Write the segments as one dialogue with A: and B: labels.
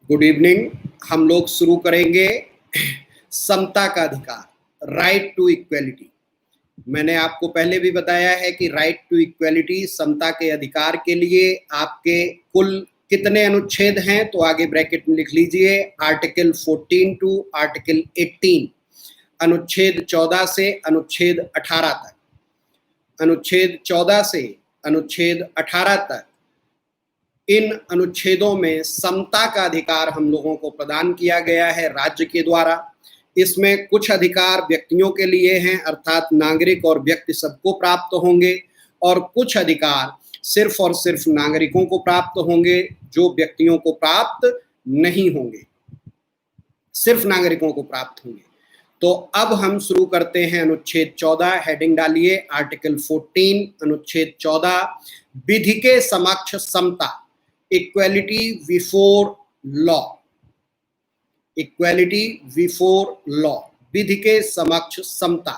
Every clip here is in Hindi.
A: Good evening. हम लोग शुरू करेंगे समता का अधिकार, राइट टू इक्वेलिटी। मैंने आपको पहले भी बताया है कि राइट टू इक्वेलिटी, समता के अधिकार के लिए आपके कुल कितने अनुच्छेद हैं, तो आगे ब्रैकेट में लिख लीजिए आर्टिकल 14 टू आर्टिकल 18, अनुच्छेद 14 से अनुच्छेद 18 तक। अनुच्छेद 14 से अनुच्छेद 18 तक इन अनुच्छेदों में समता का अधिकार हम लोगों को प्रदान किया गया है राज्य के द्वारा। इसमें कुछ अधिकार व्यक्तियों के लिए हैं, अर्थात नागरिक और व्यक्ति सबको प्राप्त होंगे, और कुछ अधिकार सिर्फ और सिर्फ नागरिकों को प्राप्त होंगे, जो व्यक्तियों को प्राप्त नहीं होंगे, सिर्फ नागरिकों को प्राप्त होंगे। तो अब हम शुरू करते हैं अनुच्छेद 14। हेडिंग डालिए आर्टिकल 14, अनुच्छेद 14, विधि के समक्ष समता, equality before law. Equality before law, विधि के समक्ष समता।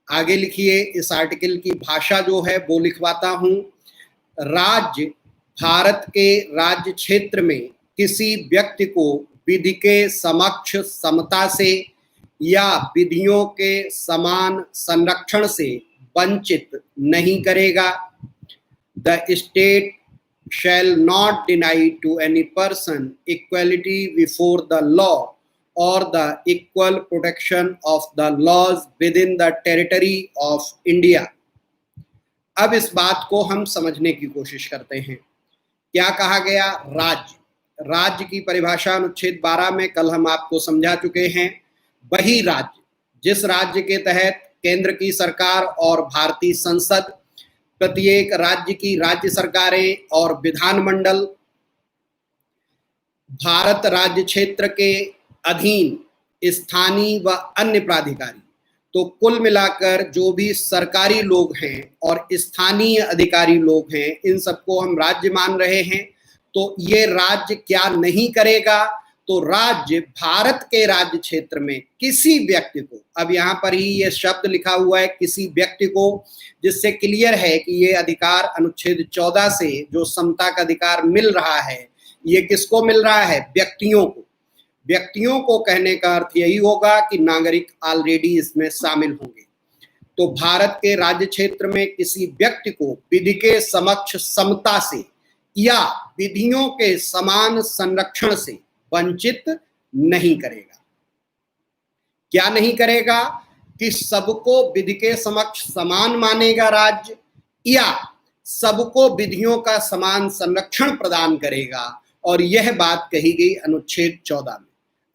A: आगे लिखिए, इस आर्टिकल की भाषा जो है वो लिखवाता हूं। राज्य भारत के राज्य क्षेत्र में किसी व्यक्ति को विधि के समक्ष समता से या विधियों के समान संरक्षण से वंचित नहीं करेगा। The state shall not deny to any person equality before the law or the equal protection of the laws within the territory of India। अब इस बात को हम समझने की कोशिश करते हैं। क्या कहा गया? राज्य। राज्य की परिभाषा अनुच्छेद 12 में कल हम आपको समझा चुके हैं। वही राज्य जिस राज्य के तहत केंद्र की सरकार और भारतीय संसद, प्रत्येक राज्य की राज्य सरकारें और विधानमंडल भारत राज्य क्षेत्र के अधीन स्थानीय व अन्य प्राधिकारी, तो कुल मिलाकर जो भी सरकारी लोग हैं और स्थानीय अधिकारी लोग हैं, इन सबको हम राज्य मान रहे हैं। तो ये राज्य क्या नहीं करेगा? तो राज्य भारत के राज्य क्षेत्र में किसी व्यक्ति को, अब यहाँ पर ही ये शब्द लिखा हुआ है किसी व्यक्ति को, जिससे क्लियर है कि ये अधिकार अनुच्छेद 14 से जो समता का अधिकार मिल रहा है, ये किसको मिल रहा है? व्यक्तियों को। व्यक्तियों को कहने का अर्थ यही होगा कि नागरिक ऑलरेडी इसमें शामिल होंगे। तो भारत के राज्य क्षेत्र में किसी व्यक्ति को विधि के समक्ष समता से या विधियों के समान संरक्षण से वंचित नहीं करेगा। क्या नहीं करेगा? कि सबको विधि के समक्ष समान मानेगा राज्य, या सबको विधियों का समान संरक्षण प्रदान करेगा। और यह बात कही गई अनुच्छेद 14 में।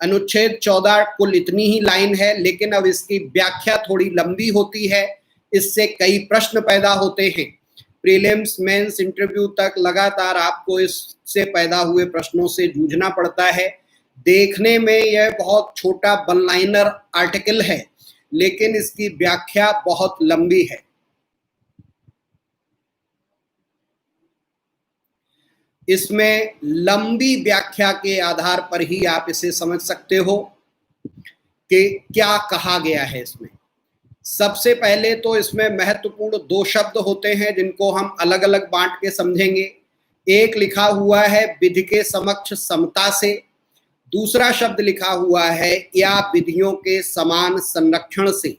A: अनुच्छेद 14 कुल इतनी ही लाइन है, लेकिन अब इसकी व्याख्या थोड़ी लंबी होती है। इससे कई प्रश्न पैदा होते हैं। प्रीलिम्स, मेंस, इंटरव्यू तक लगातार आपको इससे पैदा हुए प्रश्नों से जूझना पड़ता है। देखने में यह बहुत छोटा वन लाइनर आर्टिकल है, लेकिन इसकी व्याख्या बहुत लंबी है। इसमें लंबी व्याख्या के आधार पर ही आप इसे समझ सकते हो कि क्या कहा गया है इसमें। सबसे पहले तो इसमें महत्वपूर्ण दो शब्द होते हैं जिनको हम अलग अलग बांट के समझेंगे। एक लिखा हुआ है विधि के समक्ष समता से, दूसरा शब्द लिखा हुआ है या विधियों के समान संरक्षण से।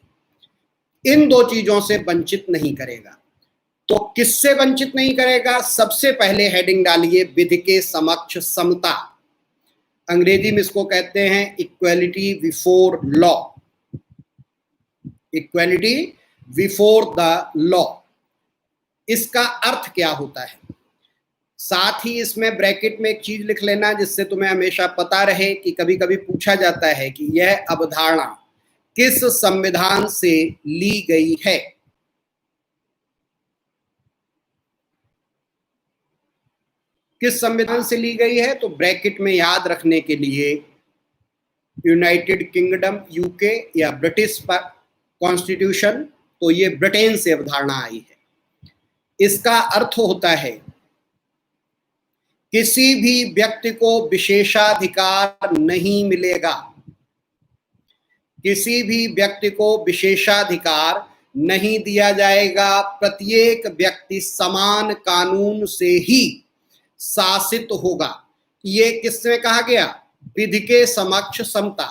A: इन दो चीजों से वंचित नहीं करेगा। तो किससे वंचित नहीं करेगा? सबसे पहले हेडिंग डालिए विधि के समक्ष समता। अंग्रेजी में इसको कहते हैं equality before law. Equality before the law, इसका अर्थ क्या होता है? साथ ही इसमें ब्रैकेट में एक चीज लिख लेना जिससे तुम्हें हमेशा पता रहे कि कभी कभी पूछा जाता है कि यह अवधारणा किस संविधान से ली गई है। किस संविधान से ली गई है? तो ब्रैकेट में याद रखने के लिए यूनाइटेड किंगडम, यूके या ब्रिटिश कॉन्स्टिट्यूशन, तो ये ब्रिटेन से अवधारणा आई है। इसका अर्थ होता है किसी भी व्यक्ति को विशेषाधिकार नहीं मिलेगा। किसी भी व्यक्ति को विशेषाधिकार नहीं दिया जाएगा। प्रत्येक व्यक्ति समान कानून से ही शासित होगा। ये किसमें कहा गया? विधि के समक्ष समता।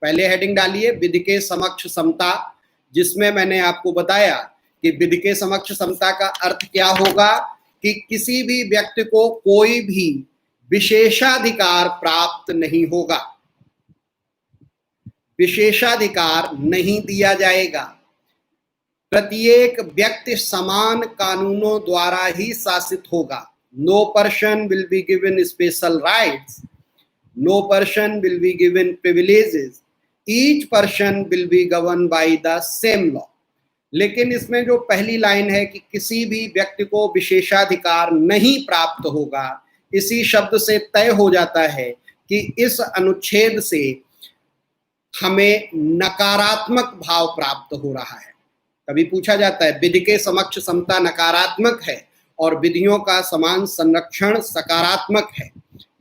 A: पहले हेडिंग डालिए विधि के समक्ष समता, जिसमें मैंने आपको बताया कि विधि के समक्ष समता का अर्थ क्या होगा कि किसी भी व्यक्ति को कोई भी विशेषाधिकार प्राप्त नहीं होगा, विशेषाधिकार नहीं दिया जाएगा। प्रत्येक व्यक्ति समान कानूनों द्वारा ही शासित होगा। No person will be given special rights, no person will be given privileges, each person will be govern by the same law. लेकिन इसमें जो पहली लाइन है कि किसी भी व्यक्ति को विशेषाधिकार नहीं प्राप्त होगा, इसी शब्द से तय हो जाता है कि इस अनुच्छेद से हमें नकारात्मक भाव प्राप्त हो रहा है। कभी पूछा जाता है विधि के समक्ष समता नकारात्मक है और विधियों का समान संरक्षण सकारात्मक है।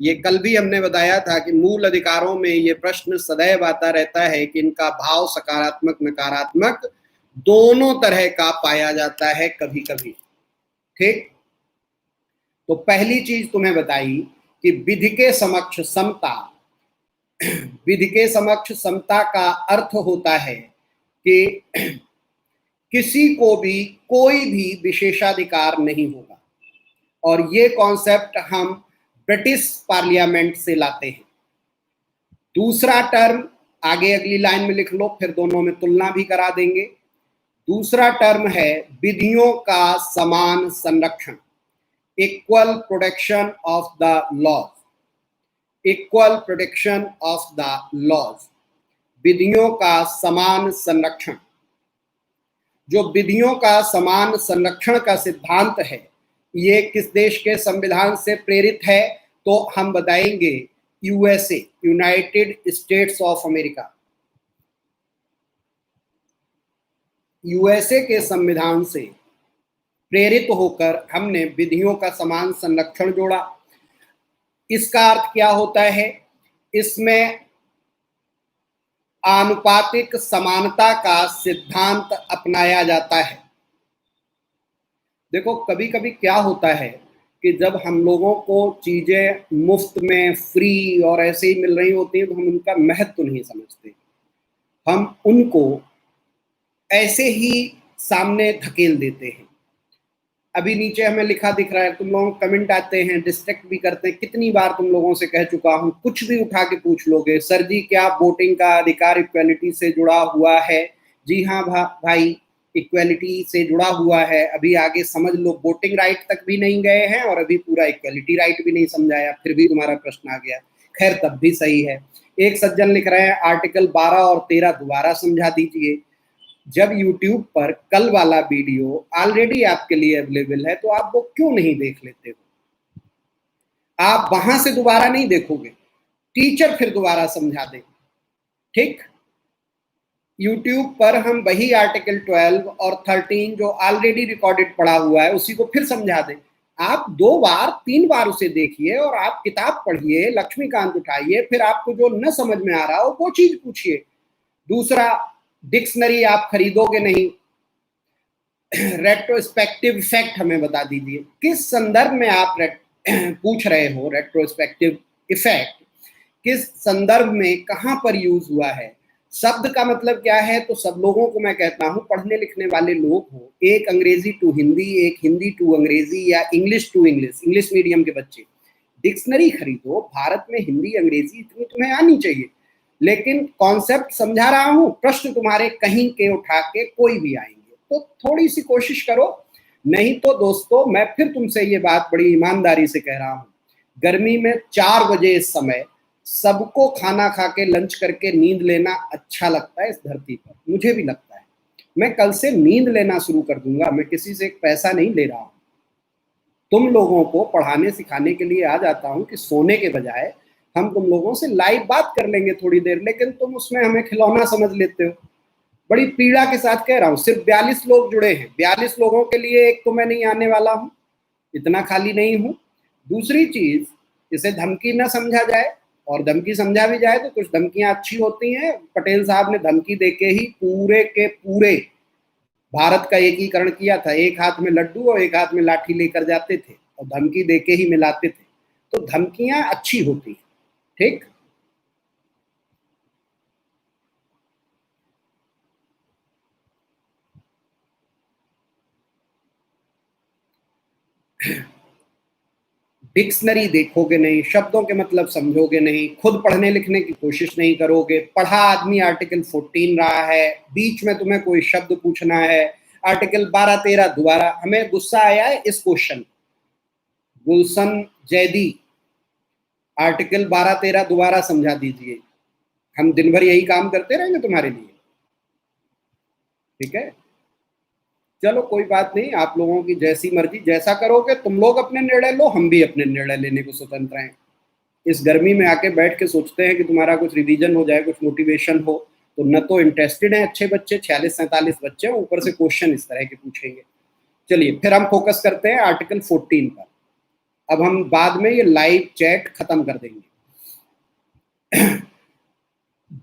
A: ये कल भी हमने बताया था कि मूल अधिकारों में ये प्रश्न सदैव आता रहता है कि इनका भाव सकारात्मक नकारात्मक दोनों तरह का पाया जाता है कभी कभी। ठीक, तो पहली चीज तुम्हें बताई कि विधि के समक्ष समता, विधि के समक्ष समता का अर्थ होता है कि किसी को भी कोई भी विशेषाधिकार नहीं होगा, और ये कॉन्सेप्ट हम ब्रिटिश पार्लियामेंट से लाते हैं। दूसरा टर्म आगे अगली लाइन में लिख लो, फिर दोनों में तुलना भी करा देंगे। दूसरा टर्म है विधियों का समान संरक्षण, equal protection of the laws, equal protection of the laws, विधियों का समान संरक्षण। जो विधियों का समान संरक्षण का सिद्धांत है, ये किस देश के संविधान से प्रेरित है? तो हम बताएंगे USA, United states of America. USA के संविधान से प्रेरित होकर हमने विधियों का समान संरक्षण जोड़ा। इसका अर्थ क्या होता है? इसमें आनुपातिक समानता का सिद्धांत अपनाया जाता है। देखो कभी कभी क्या होता है कि जब हम लोगों को चीजें मुफ्त में फ्री और ऐसे ही मिल रही होती हैं तो हम उनका महत्व नहीं समझते, हम उनको ऐसे ही सामने धकेल देते हैं। अभी नीचे हमें लिखा दिख रहा है, तुम लोगों को कमेंट आते हैं, डिस्ट्रैक्ट भी करते हैं। कितनी बार तुम लोगों से कह चुका हूं, कुछ भी उठा के पूछ लोगे, सर जी क्या वोटिंग का अधिकार इक्वालिटी से जुड़ा हुआ है? जी हाँ भाई, इक्वालिटी से जुड़ा हुआ है। अभी आगे समझ लो, वोटिंग राइट तक भी नहीं गए हैं और अभी पूरा इक्वालिटी राइट भी नहीं समझाया, फिर भी तुम्हारा प्रश्न आ गया। खैर तब भी सही है। एक सज्जन लिख रहे हैं आर्टिकल 12 और 13 दोबारा समझा दीजिए। जब YouTube पर कल वाला वीडियो ऑलरेडी आपके लिए अवेलेबल है तो आप वो क्यों नहीं देख लेते हो? आप वहां से दोबारा नहीं देखोगे, टीचर फिर दोबारा समझा दे। ठीक, YouTube पर हम वही आर्टिकल 12 और 13 जो ऑलरेडी रिकॉर्डेड पड़ा हुआ है उसी को फिर समझा दें। आप 2 बार 3 बार उसे देखिए और आप किताब पढ़िए, लक्ष्मीकांत उठाइए, फिर आपको जो न समझ में आ रहा हो वो चीज पूछिए। दूसरा, डिक्शनरी आप खरीदोगे नहीं। रेट्रोस्पेक्टिव इफेक्ट हमें बता दीजिए, किस संदर्भ में आप पूछ रहे हो? रेट्रोस्पेक्टिव इफेक्ट किस संदर्भ में कहां पर यूज हुआ है? शब्द का मतलब क्या है? तो सब लोगों को मैं कहता हूं, पढ़ने लिखने वाले लोग हो, एक अंग्रेजी टू हिंदी, एक हिंदी टू अंग्रेजी या English to English, English medium के बच्चे डिक्शनरी खरीदो। भारत में हिंदी अंग्रेजी इतनी तुम्हें आनी चाहिए, लेकिन कॉन्सेप्ट समझा रहा हूं, प्रश्न तुम्हारे कहीं के उठा के कोई भी आएंगे, तो थोड़ी सी कोशिश करो। नहीं तो दोस्तों, मैं फिर तुमसे ये बात बड़ी ईमानदारी से कह रहा हूं, गर्मी में 4 बजे इस समय सबको खाना खा के लंच करके नींद लेना अच्छा लगता है इस धरती पर, मुझे भी लगता है। मैं कल से नींद लेना शुरू कर दूंगा, मैं किसी से पैसा नहीं ले रहा हूं, तुम लोगों को पढ़ाने सिखाने के लिए आ जाता हूं कि सोने के बजाय हम तुम लोगों से लाइव बात कर लेंगे थोड़ी देर, लेकिन तुम उसमें हमें खिलौना समझ लेते हो। बड़ी पीड़ा के साथ कह रहा हूँ, सिर्फ 42 लोग जुड़े हैं, 42 लोगों के लिए एक तो मैं नहीं आने वाला हूँ, इतना खाली नहीं हूँ। दूसरी चीज, इसे धमकी न समझा जाए, और धमकी समझा भी जाए तो कुछ धमकियां अच्छी होती हैं। पटेल साहब ने धमकी देके ही पूरे के पूरे भारत का एकीकरण किया था। एक हाथ में लड्डू और एक हाथ में लाठी लेकर जाते थे और धमकी देके ही मिलाते थे। तो धमकियां अच्छी होती हैं, ठीक। डिक्शनरी देखोगे नहीं, शब्दों के मतलब समझोगे नहीं, खुद पढ़ने लिखने की कोशिश नहीं करोगे। पढ़ा आदमी आर्टिकल 14 रहा है, बीच में तुम्हें कोई शब्द पूछना है, आर्टिकल 12-13 दोबारा। हमें गुस्सा आया है इस क्वेश्चन, गुलशन जैदी, आर्टिकल 12-13 दोबारा समझा दीजिए। हम दिन भर यही काम करते रहेंगे तुम्हारे लिए, ठीक है। चलो कोई बात नहीं, आप लोगों की जैसी मर्जी, जैसा करोगे तुम लोग अपने निर्णय लो, हम भी अपने निर्णय लेने को स्वतंत्र हैं। इस गर्मी में आके बैठ के सोचते हैं कि तुम्हारा कुछ रिवीजन हो जाए, कुछ मोटिवेशन हो, तो न तो इंटरेस्टेड हैं अच्छे बच्चे, 46-47 बच्चे, ऊपर से क्वेश्चन इस तरह के पूछेंगे। चलिए फिर हम फोकस करते हैं आर्टिकल 14 पर। अब हम बाद में ये लाइव चैट खत्म कर देंगे।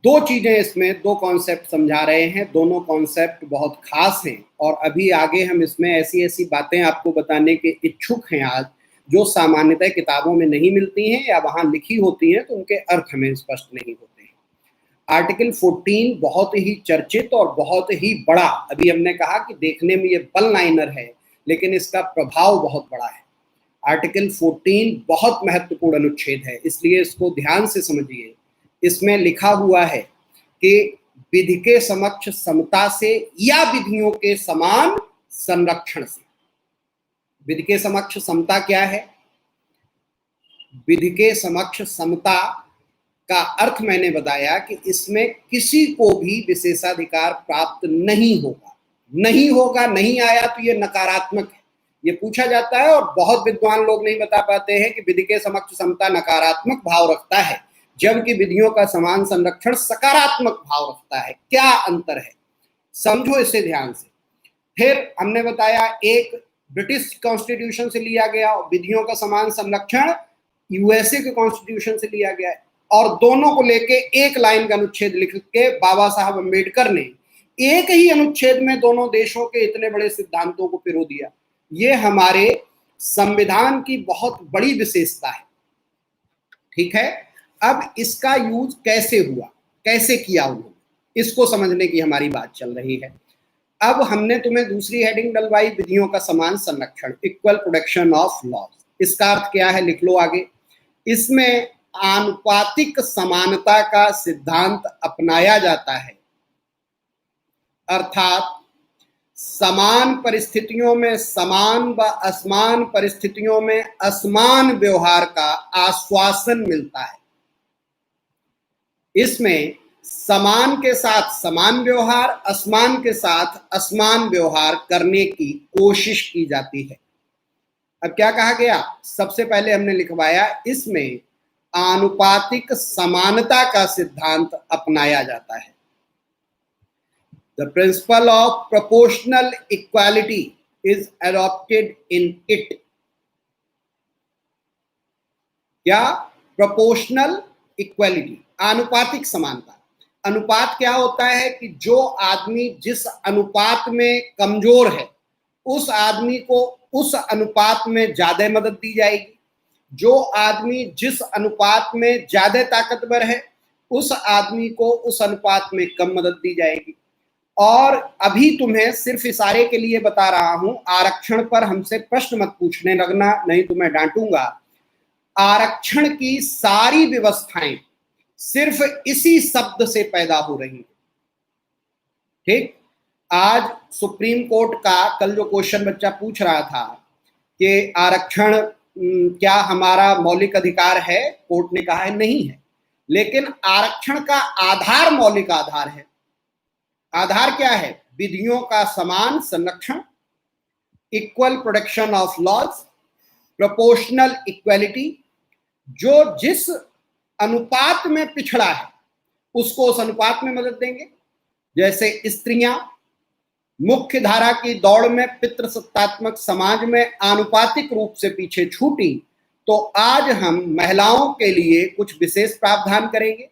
A: दो चीजें इसमें, दो कॉन्सेप्ट समझा रहे हैं, दोनों कॉन्सेप्ट बहुत खास हैं और अभी आगे हम इसमें ऐसी ऐसी बातें आपको बताने के इच्छुक हैं आज, जो सामान्यतः किताबों में नहीं मिलती हैं या वहां लिखी होती हैं तो उनके अर्थ हमें स्पष्ट नहीं होते हैं। आर्टिकल 14 बहुत ही चर्चित और बहुत ही बड़ा, अभी हमने कहा कि देखने में ये बल लाइनर है लेकिन इसका प्रभाव बहुत बड़ा है। आर्टिकल 14 बहुत महत्वपूर्ण अनुच्छेद है, इसलिए इसको ध्यान से समझिए। इसमें लिखा हुआ है कि विधि के समक्ष समता से या विधियों के समान संरक्षण से। विधि के समक्ष समता क्या है? विधि के समक्ष समता का अर्थ मैंने बताया कि इसमें किसी को भी विशेषाधिकार प्राप्त नहीं होगा। नहीं होगा, नहीं आया तो ये नकारात्मक है, ये पूछा जाता है और बहुत विद्वान लोग नहीं बता पाते हैं कि विधि के समक्ष समता नकारात्मक भाव रखता है जबकि विधियों का समान संरक्षण सकारात्मक भाव रखता है। क्या अंतर है, समझो इसे ध्यान से। फिर हमने बताया एक ब्रिटिश कॉन्स्टिट्यूशन से लिया गया, विधियों का समान संरक्षण यूएसए के कॉन्स्टिट्यूशन से लिया गया है, और दोनों को लेके एक लाइन का अनुच्छेद लिख के बाबा साहब अम्बेडकर ने एक ही अनुच्छेद में दोनों देशों के इतने बड़े सिद्धांतों को पिरो दिया। ये हमारे संविधान की बहुत बड़ी विशेषता है, ठीक है। अब इसका यूज कैसे हुआ, कैसे किया उन्होंने, इसको समझने की हमारी बात चल रही है। अब हमने तुम्हें दूसरी हेडिंग डलवाई, विधियों का समान संरक्षण, इक्वल प्रोटेक्शन ऑफ लॉज। इसका अर्थ क्या है, लिख लो आगे। इसमें आनुपातिक समानता का सिद्धांत अपनाया जाता है, अर्थात समान परिस्थितियों में समान व असमान परिस्थितियों में असमान व्यवहार का आश्वासन मिलता है। इसमें समान के साथ समान व्यवहार, असमान के साथ असमान व्यवहार करने की कोशिश की जाती है। अब क्या कहा गया, सबसे पहले हमने लिखवाया इसमें आनुपातिक समानता का सिद्धांत अपनाया जाता है। The principle of proportional equality is adopted in it. क्या? प्रोपोर्शनल इक्वालिटी, आनुपातिक समानता। अनुपात क्या होता है कि जो आदमी जिस अनुपात में कमजोर है उस आदमी को उस अनुपात में ज्यादा मदद दी जाएगी, जो आदमी जिस अनुपात में ज्यादा ताकतवर है उस आदमी को उस अनुपात में कम मदद दी जाएगी। और अभी तुम्हें सिर्फ इशारे के लिए बता रहा हूं, आरक्षण पर हमसे प्रश्न मत पूछने लगना, नहीं तो मैं डांटूंगा। आरक्षण की सारी व्यवस्थाएं सिर्फ इसी शब्द से पैदा हो रही हैं, ठीक। आज सुप्रीम कोर्ट का कल जो क्वेश्चन बच्चा पूछ रहा था कि आरक्षण क्या हमारा मौलिक अधिकार है, कोर्ट ने कहा है नहीं है, लेकिन आरक्षण का आधार मौलिक आधार है। आधार क्या है? विधियों का समान संरक्षण, equal protection of laws, proportional equality. जो जिस अनुपात में पिछड़ा है उसको उस अनुपात में मदद देंगे। जैसे स्त्रियां मुख्य धारा की दौड़ में पितृसत्तात्मक समाज में आनुपातिक रूप से पीछे छूटी, तो आज हम महिलाओं के लिए कुछ विशेष प्रावधान करेंगे।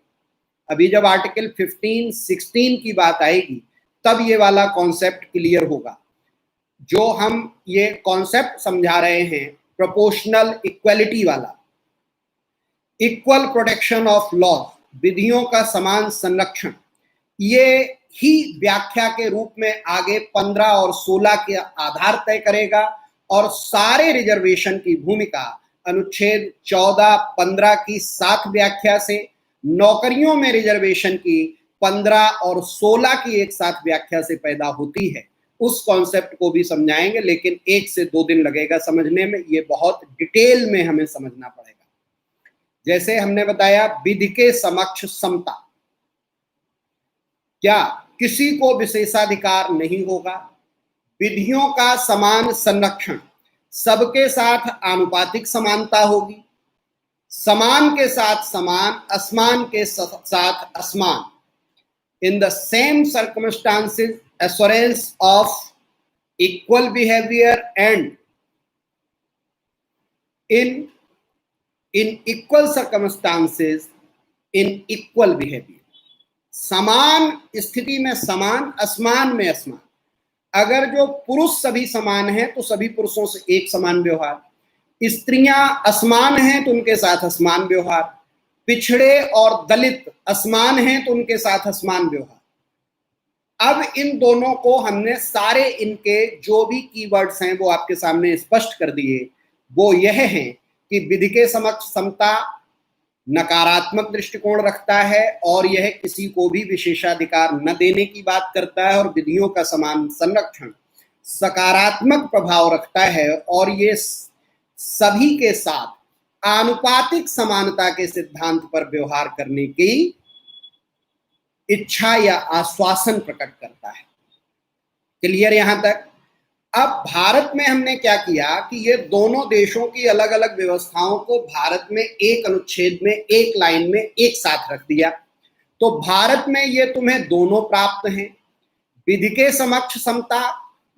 A: अभी जब आर्टिकल 15-16 की बात आएगी तब ये वाला कॉन्सेप्ट क्लियर होगा। जो हम ये कॉन्सेप्ट समझा रहे हैं प्रोपोर्शनल इक्वालिटी वाला, इक्वल प्रोटेक्शन ऑफ लॉ, विधियों का समान संरक्षण, ये ही व्याख्या के रूप में आगे 15 और 16 के आधार तय करेगा और सारे रिजर्वेशन की भूमिका अनुच्छेद 14, 15 की 7 व्याख्या से, नौकरियों में रिजर्वेशन की 15 और 16 की एक साथ व्याख्या से पैदा होती है। उस कॉन्सेप्ट को भी समझाएंगे, लेकिन 1 से 2 दिन लगेगा समझने में, ये बहुत डिटेल में हमें समझना पड़ेगा। जैसे हमने बताया विधि के समक्ष समता, क्या किसी को विशेषाधिकार नहीं होगा, विधियों का समान संरक्षण, सबके साथ आनुपातिक समानता होगी, समान के साथ समान, असमान के साथ असमान, in the same circumstances assurance of equal behavior and in equal circumstances in equal behavior, समान स्थिति में समान, असमान में असमान। अगर जो पुरुष सभी समान हैं तो सभी पुरुषों से एक समान व्यवहार, स्त्रियां असमान हैं तो उनके साथ असमान व्यवहार, पिछड़े और दलित असमान हैं तो उनके साथ असमान व्यवहार। अब इन दोनों को हमने सारे इनके जो भी कीवर्ड्स हैं वो आपके सामने स्पष्ट कर दिए। वो यह है कि विधि के समक्ष समता नकारात्मक दृष्टिकोण रखता है और यह किसी को भी विशेषाधिकार न देने की बात करता है, और विधियों का समान संरक्षण सकारात्मक प्रभाव रखता है और ये सभी के साथ आनुपातिक समानता के सिद्धांत पर व्यवहार करने की इच्छा या आश्वासन प्रकट करता है। क्लियर यहां तक? अब भारत में हमने क्या किया कि ये दोनों देशों की अलग अलग व्यवस्थाओं को भारत में एक अनुच्छेद में, एक लाइन में एक साथ रख दिया। तो भारत में ये तुम्हें दोनों प्राप्त हैं। विधि के समक्ष समता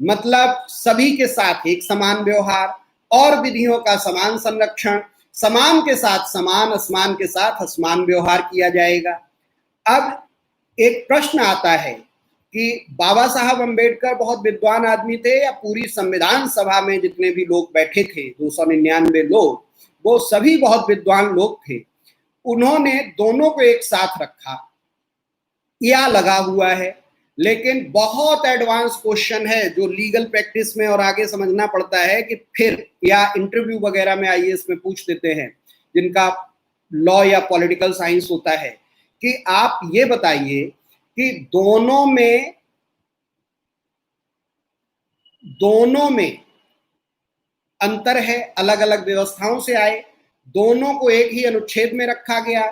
A: मतलब सभी के साथ एक समान व्यवहार, और विधियों का समान संरक्षण, समान के साथ समान, असमान के साथ असमान व्यवहार किया जाएगा। अब एक प्रश्न आता है कि बाबा साहब अंबेडकर बहुत विद्वान आदमी थे, या पूरी संविधान सभा में जितने भी लोग बैठे थे 299 लोग, वो सभी बहुत विद्वान लोग थे, उन्होंने दोनों को एक साथ रखा या लगा हुआ है? लेकिन बहुत एडवांस क्वेश्चन है जो लीगल प्रैक्टिस में और आगे समझना पड़ता है कि फिर या इंटरव्यू वगैरह में आईएएस में पूछ देते हैं जिनका लॉ या पॉलिटिकल साइंस होता है कि आप ये बताइए कि दोनों में अंतर है, अलग अलग व्यवस्थाओं से आए, दोनों को एक ही अनुच्छेद में रखा गया,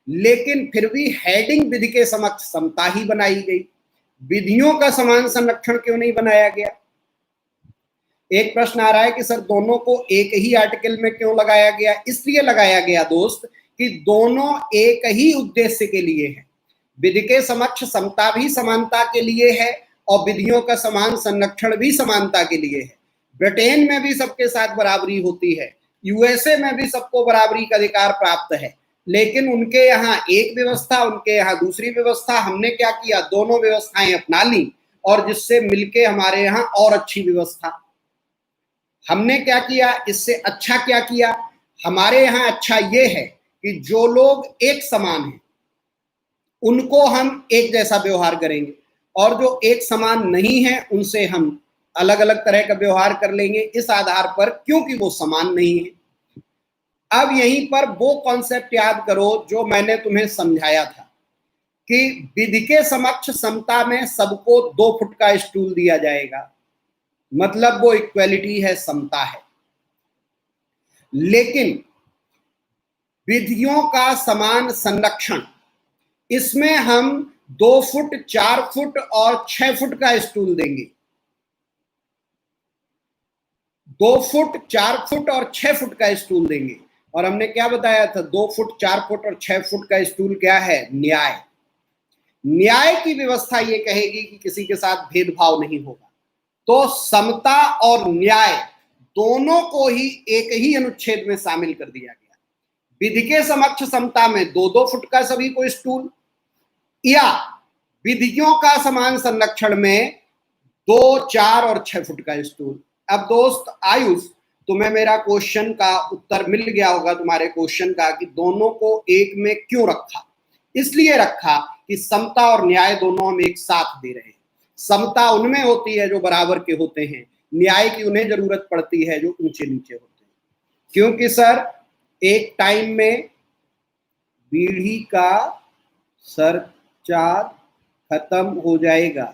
A: लेकिन फिर भी हेडिंग विधि के समक्ष समता ही बनाई गई, विधियों का समान संरक्षण क्यों नहीं बनाया गया? एक प्रश्न आ रहा है कि सर दोनों को एक ही आर्टिकल में क्यों लगाया गया? इसलिए लगाया गया दोस्त कि दोनों एक ही उद्देश्य के लिए है। विधि के समक्ष समता भी समानता के लिए है और विधियों का समान संरक्षण भी समानता के लिए है। ब्रिटेन में भी सबके साथ बराबरी होती है, यूएसए में भी सबको बराबरी का अधिकार प्राप्त है, लेकिन उनके यहाँ एक व्यवस्था, उनके यहाँ दूसरी व्यवस्था। हमने क्या किया, दोनों व्यवस्थाएं अपना ली और जिससे मिलके हमारे यहाँ और अच्छी व्यवस्था। हमने क्या किया, इससे अच्छा क्या किया, हमारे यहाँ अच्छा ये है कि जो लोग एक समान हैं उनको हम एक जैसा व्यवहार करेंगे, और जो एक समान नहीं है उनसे हम अलग अलग तरह का व्यवहार कर लेंगे इस आधार पर, क्योंकि वो समान नहीं है। अब यहीं पर वो कॉन्सेप्ट याद करो जो मैंने तुम्हें समझाया था कि विधि के समक्ष समता में सबको 2 फुट का स्टूल दिया जाएगा, मतलब वो इक्वेलिटी है, समता है। लेकिन विधियों का समान संरक्षण, इसमें हम 2 फुट, 4 फुट और 6 फुट का स्टूल देंगे। 2 फुट, 4 फुट और 6 फुट का स्टूल देंगे। और हमने क्या बताया था, 2 फुट, 4 फुट और 6 फुट का स्टूल क्या है? न्याय। न्याय की व्यवस्था ये कहेगी कि किसी के साथ भेदभाव नहीं होगा। तो समता और न्याय दोनों को ही एक ही अनुच्छेद में शामिल कर दिया गया। विधि के समक्ष समता में 2-2 फुट का सभी को स्टूल, या विधियों का समान संरक्षण में 2, 4 और 6 फुट का स्टूल। अब दोस्त आयुष, तुम्हें मेरा क्वेश्चन का उत्तर मिल गया होगा, तुम्हारे क्वेश्चन का, कि दोनों को एक में क्यों रखा। इसलिए रखा कि समता और न्याय दोनों हम एक साथ दे रहे हैं। समता उनमें होती है जो बराबर के होते हैं, न्याय की उन्हें जरूरत पड़ती है जो ऊंचे नीचे होते हैं। क्योंकि सर एक टाइम में पीढ़ी का सरचार्ज खत्म हो जाएगा,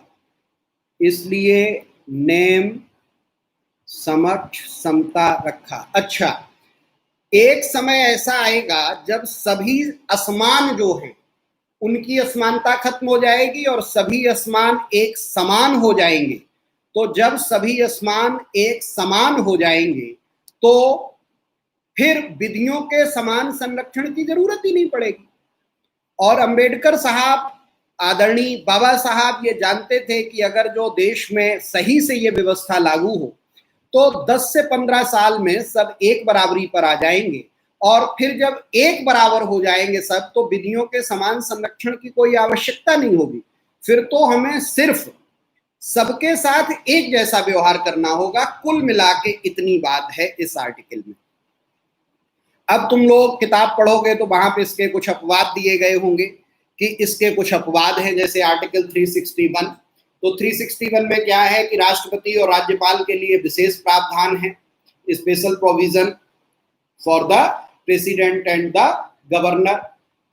A: इसलिए नेम समक्ष समता रखा। अच्छा, एक समय ऐसा आएगा जब सभी असमान जो हैं उनकी असमानता खत्म हो जाएगी और सभी असमान एक समान हो जाएंगे। तो जब सभी असमान एक समान हो जाएंगे तो फिर विधियों के समान संरक्षण की जरूरत ही नहीं पड़ेगी। और अंबेडकर साहब, आदरणीय बाबा साहब ये जानते थे कि अगर जो देश में सही से ये व्यवस्था लागू हो तो 10 से 15 साल में सब एक बराबरी पर आ जाएंगे, और फिर जब एक बराबर हो जाएंगे सब, तो विधियों के समान संरक्षण की कोई आवश्यकता नहीं होगी। फिर तो हमें सिर्फ सबके साथ एक जैसा व्यवहार करना होगा। कुल मिला के इतनी बात है इस आर्टिकल में। अब तुम लोग किताब पढ़ोगे तो वहां पे इसके कुछ अपवाद दिए गए होंगे कि इसके कुछ अपवाद हैं, जैसे आर्टिकल 361। तो 361 में क्या है कि राष्ट्रपति और राज्यपाल के लिए विशेष प्रावधान है, special provision for the president and the governor.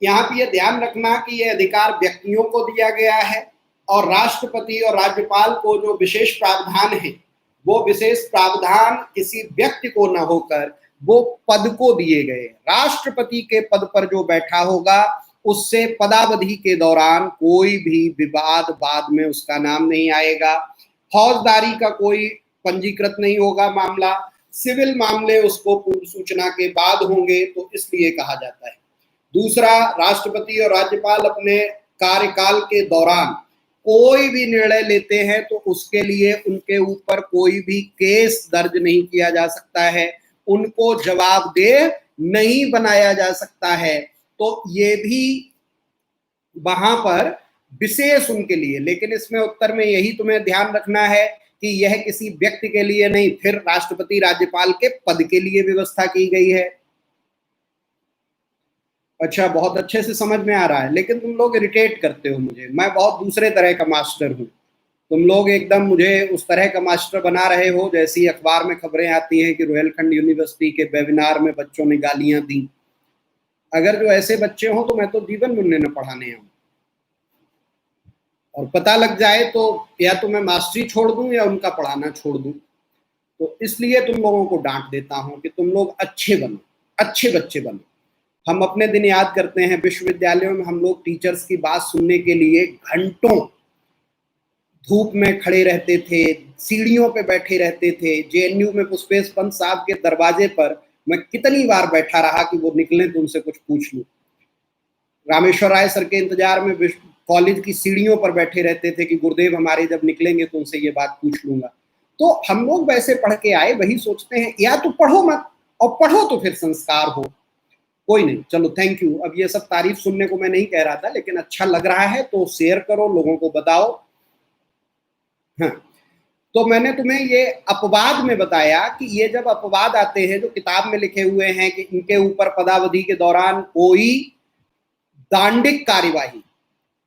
A: यहाँ पे ये ध्यान रखना कि ये अधिकार व्यक्तियों को दिया गया है, और राष्ट्रपति और राज्यपाल को जो विशेष प्रावधान है वो विशेष प्रावधान किसी व्यक्ति को न होकर वो पद को दिए गए। राष्ट्रपति के पद पर जो बैठा होगा उससे पदावधि के दौरान कोई भी विवाद बाद में उसका नाम नहीं आएगा। फौजदारी का कोई पंजीकृत नहीं होगा मामला, सिविल मामले उसको पूर्व सूचना के बाद होंगे, तो इसलिए कहा जाता है। दूसरा, राष्ट्रपति और राज्यपाल अपने कार्यकाल के दौरान कोई भी निर्णय लेते हैं तो उसके लिए उनके ऊपर कोई भी केस दर्ज नहीं किया जा सकता है, उनको जवाबदेह नहीं बनाया जा सकता है। तो ये भी वहां पर विशेष उनके लिए, लेकिन इसमें उत्तर में यही तुम्हें ध्यान रखना है कि यह किसी व्यक्ति के लिए नहीं, फिर राष्ट्रपति राज्यपाल के पद के लिए व्यवस्था की गई है। अच्छा, बहुत अच्छे से समझ में आ रहा है, लेकिन तुम लोग इरिटेट करते हो मुझे। मैं बहुत दूसरे तरह का मास्टर हूँ, तुम लोग एकदम मुझे उस तरह का मास्टर बना रहे हो जैसी अखबार में खबरें आती हैं कि रोहिलखंड यूनिवर्सिटी के वेबिनार में बच्चों ने गालियां दी। अगर जो ऐसे बच्चे हों तो मैं तो जीवन में उन्हें न पढ़ाने आऊं, और पता लग जाए तो या तो मैं मास्टरी छोड़ दूं या उनका पढ़ाना छोड़ दूं। तो इसलिए तुम लोगों को डांट देता हूं कि तुम लोग अच्छे बनो, अच्छे बच्चे बनो। हम अपने दिन याद करते हैं, विश्वविद्यालयों में हम लोग टीचर्स की बात सुनने के लिए घंटों धूप में खड़े रहते थे, सीढ़ियों पे बैठे रहते थे। जेएनयू में पुष्पेश पंत साहब के दरवाजे पर मैं कितनी बार बैठा रहा कि वो निकले तो उनसे कुछ पूछ लूं। रामेश्वर राय सर के इंतजार में कॉलेज की सीढ़ियों पर बैठे रहते थे कि गुरुदेव हमारे जब निकलेंगे तो उनसे ये बात पूछ लूंगा। तो हम लोग वैसे पढ़ के आए, वही सोचते हैं या तो पढ़ो मत, और पढ़ो तो फिर संस्कार हो। कोई नहीं, चलो थैंक यू। अब ये सब तारीफ सुनने को मैं नहीं कह रहा था, लेकिन अच्छा लग रहा है तो शेयर करो, लोगों को बताओ। हाँ, तो मैंने तुम्हें ये अपवाद में बताया कि ये जब अपवाद आते हैं जो किताब में लिखे हुए हैं कि इनके ऊपर पदावधि के दौरान कोई दांडिक कार्यवाही,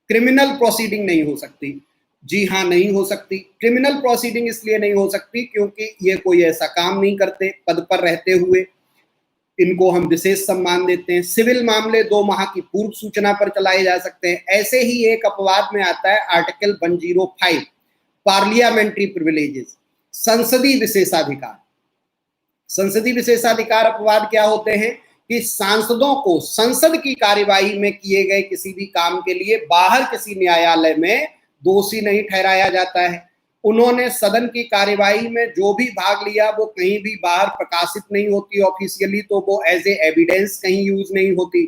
A: क्रिमिनल प्रोसीडिंग नहीं हो सकती। जी हाँ, नहीं हो सकती। क्रिमिनल प्रोसीडिंग इसलिए नहीं हो सकती क्योंकि ये कोई ऐसा काम नहीं करते, पद पर रहते हुए इनको हम विशेष सम्मान देते हैं। सिविल मामले 2 माह की पूर्व सूचना पर चलाए जा सकते हैं। ऐसे ही एक अपवाद में आता है आर्टिकल 105, पार्लियामेंट्री प्रिविलेजेस, संसदीय विशेषाधिकार। संसदीय विशेषाधिकार अपवाद क्या होते हैं कि सांसदों को संसद की कार्यवाही में किए गए किसी भी काम के लिए बाहर किसी न्यायालय में दोषी नहीं ठहराया जाता है। उन्होंने सदन की कार्यवाही में जो भी भाग लिया वो कहीं भी बाहर प्रकाशित नहीं होती ऑफिशियली, तो वो एज ए एविडेंस कहीं यूज नहीं होती।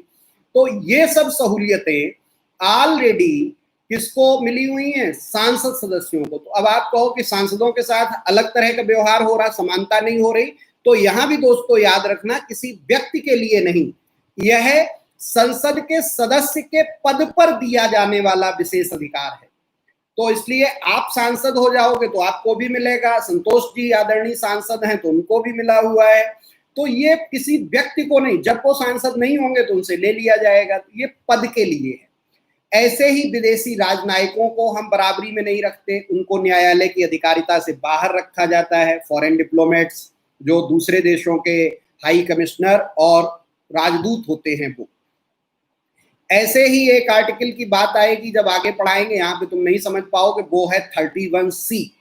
A: तो ये सब सहूलियतें ऑलरेडी किसको मिली हुई हैं? सांसद सदस्यों को। तो अब आप कहो कि सांसदों के साथ अलग तरह का व्यवहार हो रहा, समानता नहीं हो रही, तो यहां भी दोस्तों याद रखना किसी व्यक्ति के लिए नहीं, यह संसद के सदस्य के पद पर दिया जाने वाला विशेष अधिकार है। तो इसलिए आप सांसद हो जाओगे तो आपको भी मिलेगा, संतोष जी आदरणीय सांसद हैं तो उनको भी मिला हुआ है। तो ये किसी व्यक्ति को नहीं, जब वो सांसद नहीं होंगे तो उनसे ले लिया जाएगा, तो ये पद के लिए है। ऐसे ही विदेशी राजनयिकों को हम बराबरी में नहीं रखते, उनको न्यायालय की अधिकारिता से बाहर रखा जाता है। फॉरेन डिप्लोमेट्स जो दूसरे देशों के हाई कमिश्नर और राजदूत होते हैं वो। ऐसे ही एक आर्टिकल की बात आएगी जब आगे पढ़ाएंगे, यहाँ पे तुम नहीं समझ पाओगे, वो है 31C।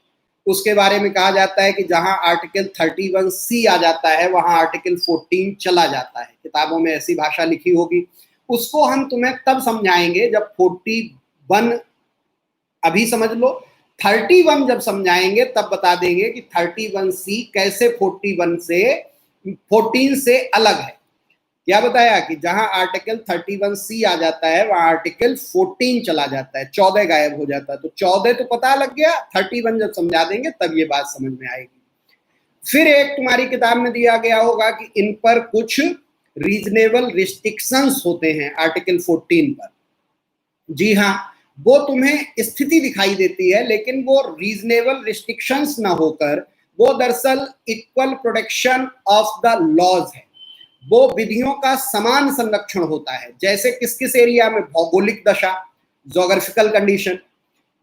A: उसके बारे में कहा जाता है कि जहां आर्टिकल 31C आ जाता है वहां आर्टिकल 14 चला जाता है। किताबों में ऐसी भाषा लिखी होगी, उसको हम तुम्हें तब समझाएंगे जब 41 अभी समझ लो, 31 जब समझाएंगे तब बता देंगे कि 31C कैसे 14 से अलग है। क्या बताया कि जहां आर्टिकल 31C आ जाता है वहां आर्टिकल 14 चला जाता है, 14 गायब हो जाता है। तो 14 तो पता लग गया, 31 जब समझा देंगे तब ये बात समझ में आएगी। फिर एक तुम्हारी किताब में दिया गया होगा कि इन पर कुछ रीजनेबल रिस्ट्रिक्शंस होते हैं आर्टिकल 14 पर। जी हाँ, वो तुम्हें स्थिति दिखाई देती है, लेकिन वो रीजनेबल रिस्ट्रिक्शंस ना होकर वो दरअसल equal protection of the laws है। वो विधियों का समान संरक्षण होता है। जैसे किस किस एरिया में, भौगोलिक दशा, जोग्राफिकल कंडीशन।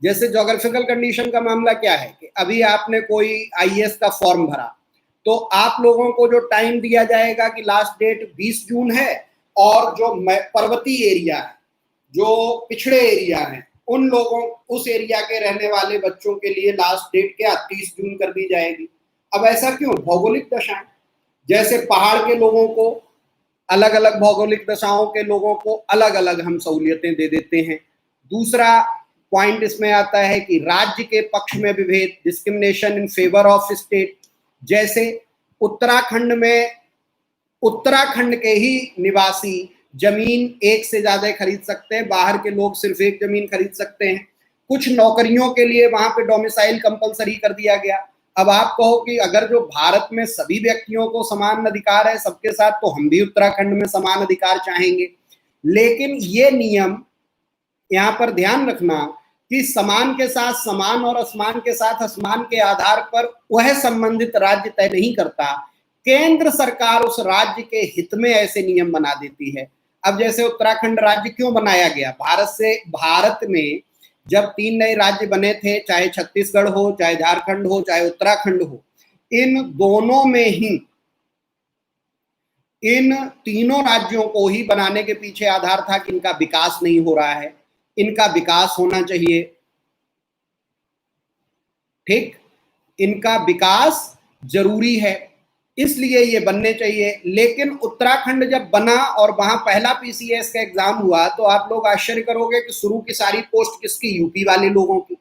A: जैसे जोग्राफिकल कंडीशन का मामला क्या है कि अभी आपने कोई आईएएस का फॉर्म भरा, तो आप लोगों को जो टाइम दिया जाएगा कि लास्ट डेट 20 जून है, और जो पर्वतीय एरिया है, जो पिछड़े एरिया है, उन लोगों, उस एरिया के रहने वाले बच्चों के लिए लास्ट डेट क्या 30 जून कर दी जाएगी। अब ऐसा क्यों? भौगोलिक दशाएं। जैसे पहाड़ के लोगों को, अलग अलग भौगोलिक दशाओं के लोगों को अलग अलग हम सहूलियतें दे देते हैं। दूसरा पॉइंट इसमें आता है कि राज्य के पक्ष में विभेद, discrimination in favour of state. जैसे उत्तराखंड में उत्तराखंड के ही निवासी जमीन एक से ज्यादा खरीद सकते हैं, बाहर के लोग सिर्फ एक जमीन खरीद सकते हैं। कुछ नौकरियों के लिए वहां पे डोमिसाइल कंपलसरी कर दिया गया। अब आप कहो कि अगर जो भारत में सभी व्यक्तियों को समान अधिकार है सबके साथ, तो हम भी उत्तराखंड में समान अधिकार चाहेंगे। लेकिन ये नियम यहाँ पर ध्यान रखना कि समान के साथ समान और असमान के साथ असमान के आधार पर वह संबंधित राज्य तय नहीं करता, केंद्र सरकार उस राज्य के हित में ऐसे नियम बना देती है। अब जैसे उत्तराखंड राज्य क्यों बनाया गया? भारत में जब 3 नए राज्य बने थे, चाहे छत्तीसगढ़ हो, चाहे झारखंड हो, चाहे उत्तराखंड हो, इन दोनों में ही, इन तीनों राज्यों को ही बनाने के पीछे आधार था कि इनका विकास नहीं हो रहा है, इनका विकास होना चाहिए। ठीक, इनका विकास जरूरी है, इसलिए ये बनने चाहिए। लेकिन उत्तराखंड जब बना और वहां पहला पीसीएस का एग्जाम हुआ, तो आप लोग आश्चर्य करोगे कि शुरू की सारी पोस्ट किसकी? यूपी वाले लोगों की।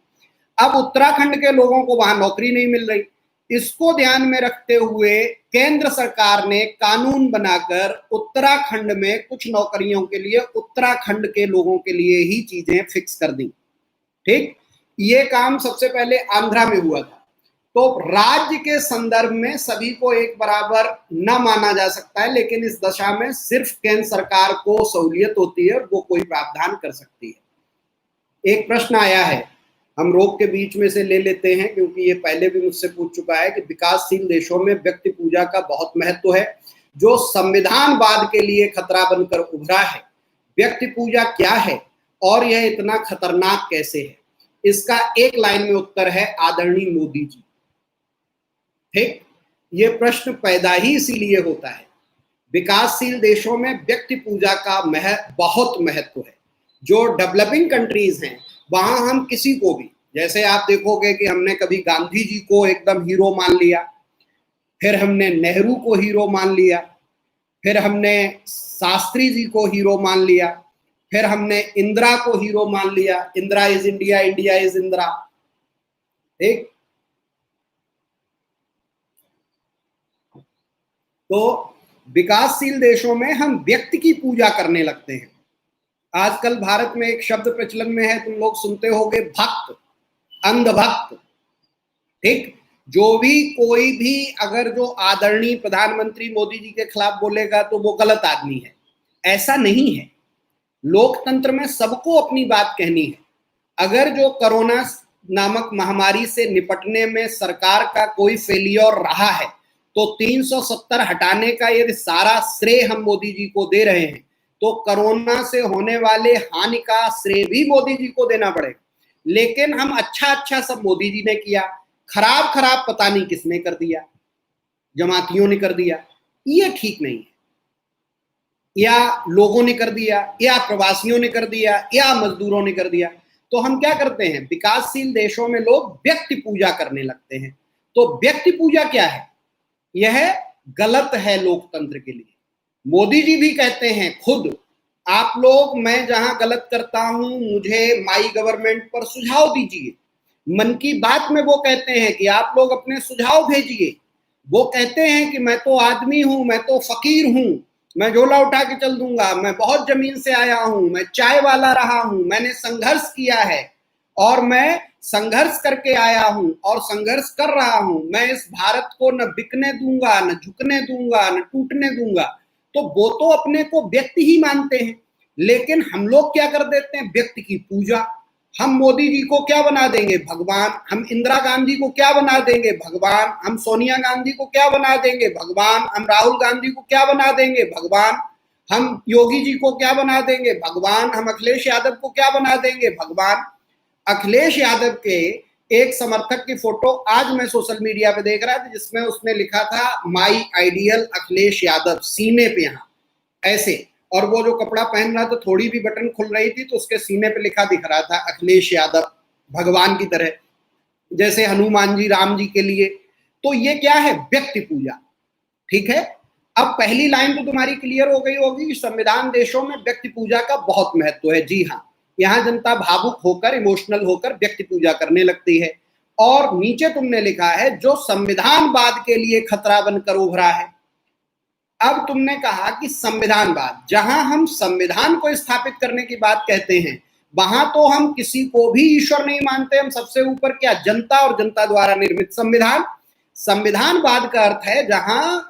A: अब उत्तराखंड के लोगों को वहां नौकरी नहीं मिल रही। इसको ध्यान में रखते हुए केंद्र सरकार ने कानून बनाकर उत्तराखंड में कुछ नौकरियों के लिए उत्तराखंड के लोगों के लिए ही चीजें फिक्स कर दी। ठीक, ये काम सबसे पहले आंध्रा में हुआ था। तो राज्य के संदर्भ में सभी को एक बराबर न माना जा सकता है, लेकिन इस दशा में सिर्फ केंद्र सरकार को सहूलियत होती है और वो कोई प्रावधान कर सकती है। एक प्रश्न आया है, हम रोक के बीच में से ले लेते हैं क्योंकि ये पहले भी मुझसे पूछ चुका है कि विकासशील देशों में व्यक्ति पूजा का बहुत महत्व है, जो संविधानवाद के लिए खतरा बनकर उभरा है। व्यक्ति पूजा क्या है और यह इतना खतरनाक कैसे है? इसका एक लाइन में उत्तर है आदरणीय मोदी जी। ठीक, ये प्रश्न पैदा ही इसीलिए होता है। विकासशील देशों में व्यक्ति पूजा का बहुत महत्व है। जो डेवलपिंग कंट्रीज हैं वहां हम किसी को भी, जैसे आप देखोगे कि हमने कभी गांधी जी को एकदम हीरो मान लिया, फिर हमने नेहरू को हीरो मान लिया, फिर हमने शास्त्री जी को हीरो मान लिया, फिर हमने इंदिरा को हीरो मान लिया। Indira is India, India is Indira. ठीक, तो विकासशील देशों में हम व्यक्ति की पूजा करने लगते हैं। आजकल भारत में एक शब्द प्रचलन में है, तुम लोग सुनते होगे, भक्त, अंधभक्त। ठीक, जो भी कोई भी अगर जो आदरणीय प्रधानमंत्री मोदी जी के खिलाफ बोलेगा तो वो गलत आदमी है, ऐसा नहीं है। लोकतंत्र में सबको अपनी बात कहनी है। अगर जो कोरोना नामक महामारी से निपटने में सरकार का कोई फेलियर रहा है तो 370 हटाने का यदि सारा श्रेय हम मोदी जी को दे रहे हैं तो कोरोना से होने वाले हानि का श्रेय भी मोदी जी को देना पड़ेगा। लेकिन हम अच्छा सब मोदी जी ने किया, खराब पता नहीं किसने कर दिया, जमातियों ने कर दिया, ये ठीक नहीं है। या लोगों ने कर दिया, या प्रवासियों ने कर दिया, या मजदूरों ने कर दिया। तो हम क्या करते हैं, विकासशील देशों में लोग व्यक्ति पूजा करने लगते हैं। तो व्यक्ति पूजा क्या है, यह गलत है लोकतंत्र के लिए। मोदी जी भी कहते हैं खुद, आप लोग, मैं जहां गलत करता हूं मुझे माई गवर्नमेंट पर सुझाव दीजिए। मन की बात में वो कहते हैं कि आप लोग अपने सुझाव भेजिए। वो कहते हैं कि मैं तो आदमी हूं, मैं तो फकीर हूं, मैं झोला उठा के चल दूंगा, मैं बहुत जमीन से आया हूं, मैं चाय वाला रहा हूं, मैंने संघर्ष किया है और मैं संघर्ष करके आया हूं और संघर्ष कर रहा हूं। मैं इस भारत को न बिकने दूंगा, न झुकने दूंगा, न टूटने दूंगा। तो वो तो अपने को व्यक्ति ही मानते हैं, लेकिन हम लोग क्या कर देते हैं, व्यक्ति की पूजा। हम मोदी जी को क्या बना देंगे, भगवान। हम इंदिरा गांधी को क्या बना देंगे, भगवान। हम सोनिया गांधी को क्या बना देंगे, भगवान। हम राहुल गांधी को क्या बना देंगे, भगवान। हम योगी जी को क्या बना देंगे, भगवान। हम अखिलेश यादव को क्या बना देंगे, भगवान। अखिलेश यादव के एक समर्थक की फोटो आज मैं सोशल मीडिया पे देख रहा था, जिसमें उसने लिखा था माई आइडियल अखिलेश यादव, सीने पे यहाँ ऐसे, और वो जो कपड़ा पहन रहा था थोड़ी भी बटन खुल रही थी तो उसके सीने पे लिखा दिख रहा था अखिलेश यादव, भगवान की तरह, जैसे हनुमान जी राम जी के लिए। तो ये क्या है, व्यक्ति पूजा। ठीक है, अब पहली लाइन तो तुम्हारी क्लियर हो गई होगी कि संविधान देशों में व्यक्ति पूजा का बहुत महत्व है। जी हाँ, यहाँ जनता भावुक होकर, इमोशनल होकर व्यक्ति पूजा करने लगती है। और नीचे तुमने लिखा है जो संविधानवाद के लिए खतरा बनकर उभरा है। अब तुमने कहा कि संविधानवाद, जहां हम संविधान को स्थापित करने की बात कहते हैं वहां तो हम किसी को भी ईश्वर नहीं मानते, हम सबसे ऊपर क्या, जनता और जनता द्वारा निर्मित संविधान। संविधानवाद का अर्थ है जहां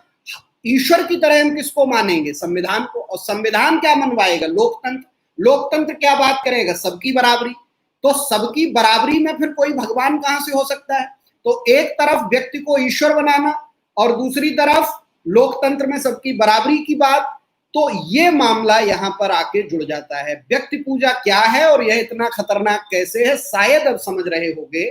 A: ईश्वर की तरह हम किसको मानेंगे, संविधान को। और संविधान क्या मनवाएगा, लोकतंत्र। लोकतंत्र क्या बात करेगा, सबकी बराबरी। तो सबकी बराबरी में फिर कोई भगवान कहां से हो सकता है। तो एक तरफ व्यक्ति को ईश्वर बनाना और दूसरी तरफ लोकतंत्र में सबकी बराबरी की बात, तो ये मामला यहां पर आके जुड़ जाता है। व्यक्ति पूजा क्या है और यह इतना खतरनाक कैसे है, शायद अब समझ रहे होंगे।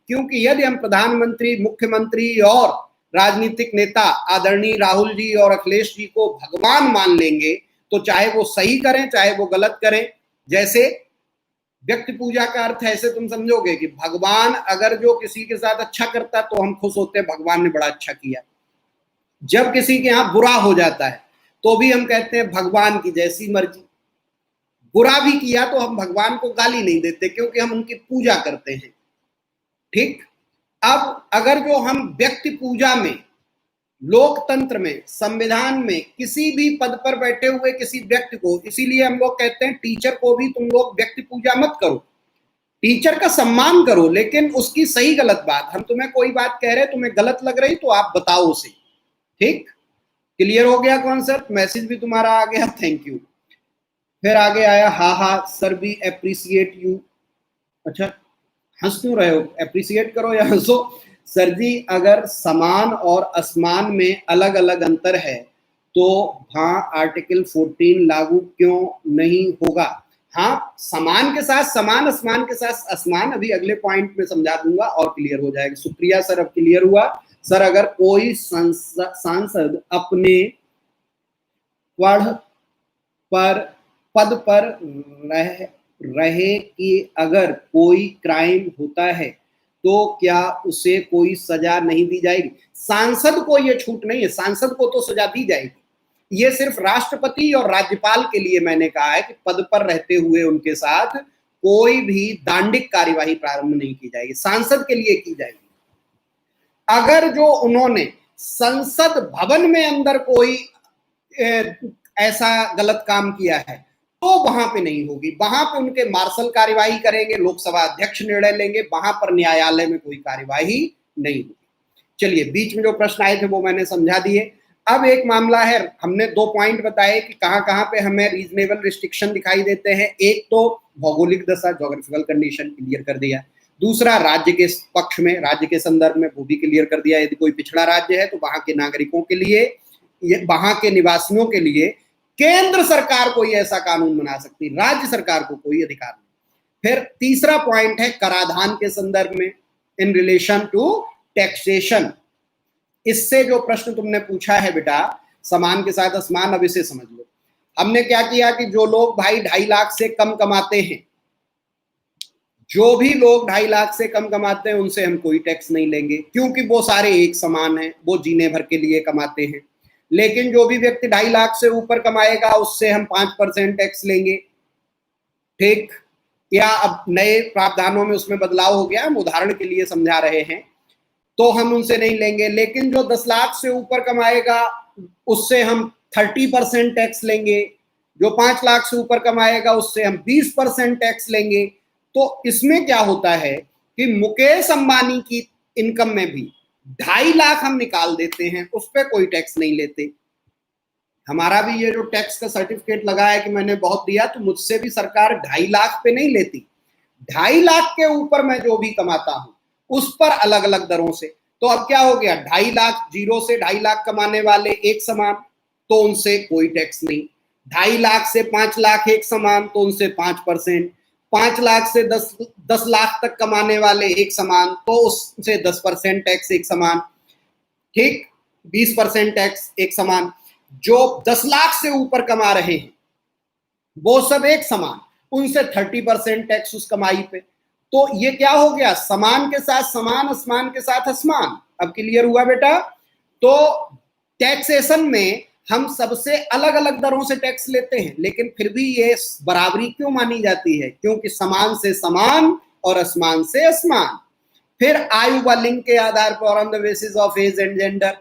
A: क्योंकि यदि हम प्रधानमंत्री, मुख्यमंत्री और राजनीतिक नेता आदरणीय राहुल जी और अखिलेश जी को भगवान मान लेंगे तो चाहे वो सही करें चाहे वो गलत करें। जैसे व्यक्ति पूजा का अर्थ ऐसे तुम समझोगे कि भगवान अगर जो किसी के साथ अच्छा करता तो हम खुश होते, भगवान ने बड़ा अच्छा किया। जब किसी के यहां बुरा हो जाता है तो भी हम कहते हैं भगवान की जैसी मर्जी। बुरा भी किया तो हम भगवान को गाली नहीं देते क्योंकि हम उनकी पूजा करते हैं। ठीक, अब अगर जो हम व्यक्ति पूजा में, लोकतंत्र में, संविधान में किसी भी पद पर बैठे हुए किसी व्यक्ति को, इसीलिए हम लोग कहते हैं टीचर को भी तुम लोग व्यक्ति पूजा मत करो, टीचर का सम्मान करो, लेकिन उसकी सही गलत बात, हम तुम्हें कोई बात कह रहे, तुम्हें गलत लग रही तो आप बताओ उसे। ठीक, क्लियर हो गया कॉन्सेप्ट, मैसेज भी तुम्हारा आ गया, थैंक यू। फिर आगे आया, हा सर भी अप्रिसिएट यू। अच्छा, हंस क्यों रहे हो, अप्रिसिएट करो या हंसो। सर जी अगर समान और असमान में अलग अलग अंतर है तो हाँ आर्टिकल 14 लागू क्यों नहीं होगा। हाँ, समान के साथ समान, असमान के साथ असमान, अभी अगले पॉइंट में समझा दूंगा और क्लियर हो जाएगा। शुक्रिया सर, अब क्लियर हुआ। सर अगर कोई सांसद अपने पद पर रहे कि अगर कोई क्राइम होता है तो क्या उसे कोई सजा नहीं दी जाएगी। सांसद को ये छूट नहीं है, सांसद को तो सजा दी जाएगी। ये सिर्फ राष्ट्रपति और राज्यपाल के लिए मैंने कहा है कि पद पर रहते हुए उनके साथ कोई भी दांडिक कार्यवाही प्रारंभ नहीं की जाएगी, सांसद के लिए की जाएगी। अगर जो उन्होंने संसद भवन में अंदर कोई ऐसा गलत काम किया है तो वहां पे नहीं होगी, वहां पे उनके मार्शल कार्यवाही करेंगे, लोकसभा अध्यक्ष निर्णय लेंगे, वहां पर न्यायालय में कोई कार्यवाही नहीं होगी। चलिए, बीच में जो प्रश्न आए थे वो मैंने समझा दिए। अब एक मामला है, हमने 2 पॉइंट बताए कि कहां कहां पे हमें रीजनेबल रिस्ट्रिक्शन दिखाई देते हैं। एक तो भौगोलिक दशा, ज्योग्राफिकल कंडीशन क्लियर कर दिया। दूसरा, राज्य के पक्ष में, राज्य के संदर्भ में वो भी क्लियर कर दिया, यदि कोई पिछड़ा राज्य है तो वहां के नागरिकों के लिए, वहां के निवासियों के लिए केंद्र सरकार कोई ऐसा कानून बना सकती, राज्य सरकार को कोई अधिकार नहीं। फिर तीसरा पॉइंट है कराधान के संदर्भ में, इन रिलेशन टू टैक्सेशन। इससे जो प्रश्न तुमने पूछा है बेटा, समान के साथ असमान, अब इसे समझ लो। हमने क्या किया कि जो लोग भाई 2.5 लाख से कम कमाते हैं, जो भी लोग 2.5 लाख से कम कमाते हैं उनसे हम कोई टैक्स नहीं लेंगे, क्योंकि वो सारे एक समान हैं, वो जीने भर के लिए कमाते हैं। लेकिन जो भी व्यक्ति 2.5 लाख से ऊपर कमाएगा उससे हम 5% टैक्स लेंगे, ठीक। या अब नए प्रावधानों में उसमें बदलाव हो गया, हम उदाहरण के लिए समझा रहे हैं, तो हम उनसे नहीं लेंगे। लेकिन जो 10 लाख से ऊपर कमाएगा उससे हम 30% टैक्स लेंगे, जो 5 लाख से ऊपर कमाएगा उससे हम 20% टैक्स लेंगे। तो इसमें क्या होता है कि मुकेश अंबानी की इनकम में भी 2.5 लाख हम निकाल देते हैं, उस पर कोई टैक्स नहीं लेते। हमारा भी ये जो टैक्स का सर्टिफिकेट लगा है कि मैंने बहुत दिया, तो मुझसे भी सरकार 2.5 लाख पे नहीं लेती। 2.5 लाख के ऊपर मैं जो भी कमाता हूं उस पर अलग अलग दरों से। तो अब क्या हो गया, 2.5 लाख, 0 से 2.5 लाख कमाने वाले एक समान, तो उनसे कोई टैक्स नहीं। 2.5 लाख से 5 लाख एक समान, तो उनसे 5%। 5 लाख से 10 लाख तक कमाने वाले एक समान, तो उससे 10% टैक्स एक समान, ठीक। 20% टैक्स एक समान। जो 10 लाख से ऊपर कमा रहे हैं वो सब एक समान, उनसे 30% टैक्स उस कमाई पे। तो ये क्या हो गया, समान के साथ समान, असमान के साथ असमान। अब क्लियर हुआ बेटा? तो टैक्सेशन में हम सबसे अलग अलग दरों से टैक्स लेते हैं, लेकिन फिर भी ये बराबरी क्यों मानी जाती है? क्योंकि समान से समान और असमान से असमान। फिर आयु व लिंग के आधार पर, on the basis of age and gender,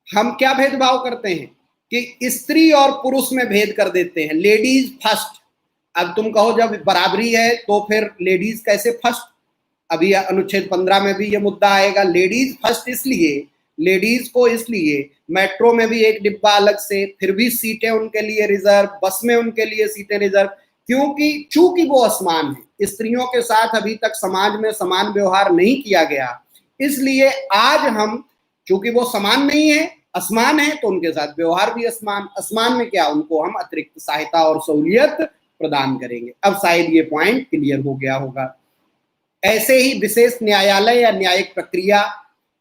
A: हम क्या भेदभाव करते हैं कि स्त्री और पुरुष में भेद कर देते हैं, लेडीज फर्स्ट। अब तुम कहो जब बराबरी है तो फिर लेडीज कैसे फर्स्ट? अभी अनुच्छेद 15 में भी ये मुद्दा आएगा। लेडीज फर्स्ट इसलिए, लेडीज को इसलिए मेट्रो में भी एक डिब्बा अलग से, फिर भी सीटें उनके लिए रिजर्व, बस में उनके लिए सीटें रिजर्व, क्योंकि चूंकि वो असमान है, स्त्रियों के साथ अभी तक समाज में समान व्यवहार नहीं किया गया, इसलिए आज हम, चूंकि वो समान नहीं है, असमान है, तो उनके साथ व्यवहार भी असमान। असमान में क्या, उनको हम अतिरिक्त सहायता और सहूलियत प्रदान करेंगे। अब शायद ये पॉइंट क्लियर हो गया होगा। ऐसे ही विशेष न्यायालय या न्यायिक प्रक्रिया,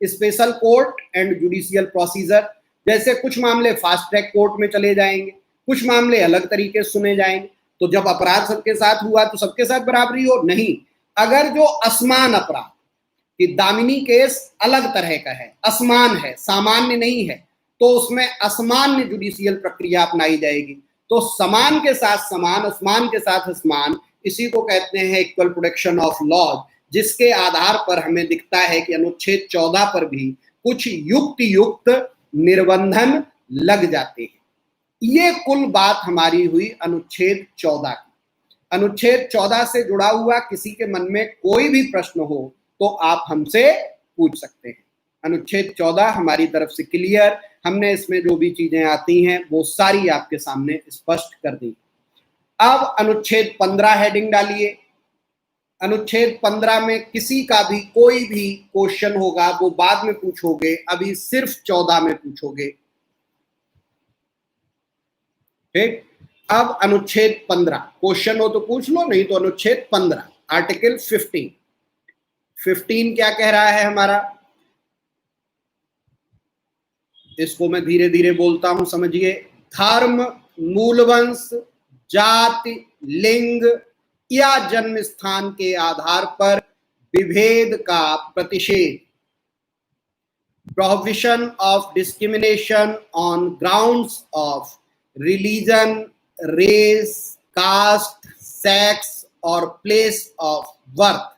A: special court and judicial procedure, जैसे कुछ मामले फास्ट ट्रैक कोर्ट में चले जाएंगे, कुछ मामले अलग तरीके से सुने जाएंगे। तो जब अपराध सबके साथ हुआ तो सबके साथ बराबरी हो? नहीं। अगर जो असमान अपराध, कि दामिनी केस अलग तरह का है, असमान है, सामान्य नहीं है, तो उसमें असामान्य जुडिशियल प्रक्रिया अपनाई जाएगी। तो समान के साथ समान, असमान के साथ असमान, इसी को कहते हैं इक्वल प्रोटेक्शन ऑफ लॉज, जिसके आधार पर हमें दिखता है कि अनुच्छेद 14 पर भी कुछ युक्त निर्बंधन लग जाते हैं। ये कुल बात हमारी हुई अनुच्छेद 14 की। अनुच्छेद 14 से जुड़ा हुआ किसी के मन में कोई भी प्रश्न हो तो आप हमसे पूछ सकते हैं। अनुच्छेद 14 हमारी तरफ से क्लियर, हमने इसमें जो भी चीजें आती हैं वो सारी आपके सामने स्पष्ट कर दी। अब अनुच्छेद 15 हेडिंग डालिए। अनुच्छेद 15 में किसी का भी कोई भी क्वेश्चन होगा वो बाद में पूछोगे, अभी सिर्फ 14 में पूछोगे, ठीक। अब अनुच्छेद 15, क्वेश्चन हो तो पूछ लो, नहीं तो अनुच्छेद 15 आर्टिकल 15 क्या कह रहा है हमारा? इसको मैं धीरे धीरे बोलता हूं, समझिए। धर्म, मूलवंश, जाति, लिंग या जन्म स्थान के आधार पर विभेद का प्रतिषेध, prohibition of discrimination on grounds of religion, race, caste, sex और प्लेस ऑफ बर्थ।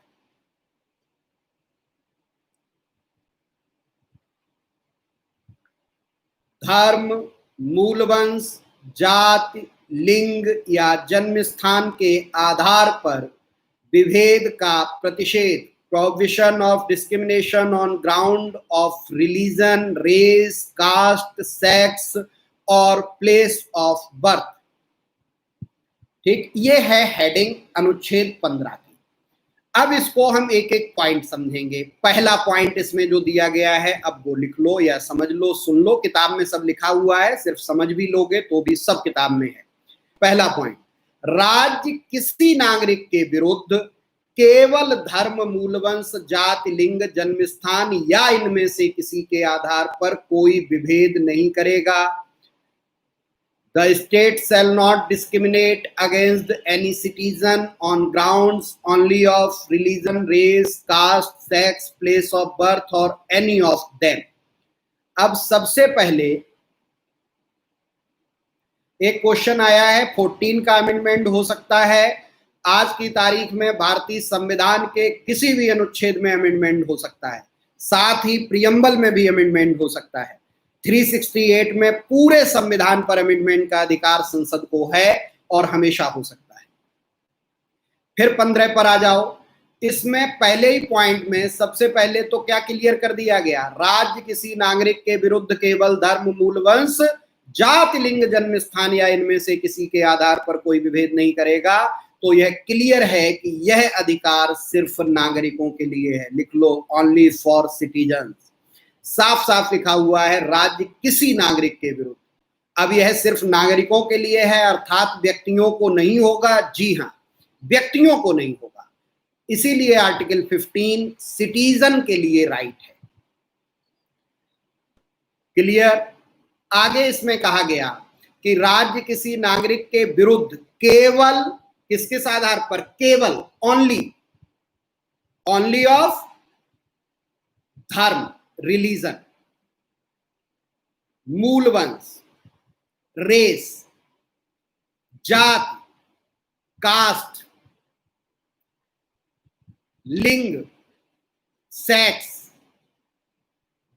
A: धर्म, मूलवंश, जाति, लिंग या जन्म स्थान के आधार पर विभेद का प्रतिषेध, prohibition of discrimination on ground of religion, race, caste, sex और प्लेस ऑफ बर्थ, ठीक। ये है हेडिंग अनुच्छेद 15 की। अब इसको हम एक एक पॉइंट समझेंगे। पहला पॉइंट इसमें जो दिया गया है, अब वो लिख लो या समझ लो, सुन लो, किताब में सब लिखा हुआ है, सिर्फ समझ भी लोगे तो भी सब किताब में है। पहला पॉइंट, राज्य किसी नागरिक के विरुद्ध केवल धर्म, मूलवंश, जाति, लिंग, जन्म स्थान या इनमें से किसी के आधार पर कोई विभेद नहीं करेगा। The state shall not discriminate against any citizen on grounds only of religion, race, caste, sex, place of birth or any of them. अब सबसे पहले एक क्वेश्चन आया है, 14 का अमेंडमेंट हो सकता है। आज की तारीख में भारतीय संविधान के किसी भी अनुच्छेद में अमेंडमेंट हो सकता है, साथ ही प्रियम्बल में भी अमेंडमेंट हो सकता है। 368 में पूरे संविधान पर अमेंडमेंट का अधिकार संसद को है और हमेशा हो सकता है। फिर 15 पर आ जाओ। इसमें पहले ही पॉइंट में सबसे पहले तो क्या क्लियर कर दिया गया, राज्य किसी नागरिक के विरुद्ध केवल धर्म, मूल वंश, जाति, लिंग, जन्म स्थान या इनमें से किसी के आधार पर कोई विभेद नहीं करेगा। तो यह क्लियर है कि यह अधिकार सिर्फ नागरिकों के लिए है। लिख लो, ओनली फॉर सिटीजन। साफ साफ लिखा हुआ है, राज्य किसी नागरिक के विरुद्ध। अब यह सिर्फ नागरिकों के लिए है, अर्थात व्यक्तियों को नहीं होगा। जी हाँ, व्यक्तियों को नहीं होगा। इसीलिए आर्टिकल 15 सिटीजन के लिए राइट है। क्लियर। आगे इसमें कहा गया कि राज्य किसी नागरिक के विरुद्ध केवल किस आधार पर, केवल ओनली ऑफ धर्म, रिलीजन, मूल वंश, रेस, जाति, कास्ट, लिंग, सेक्स,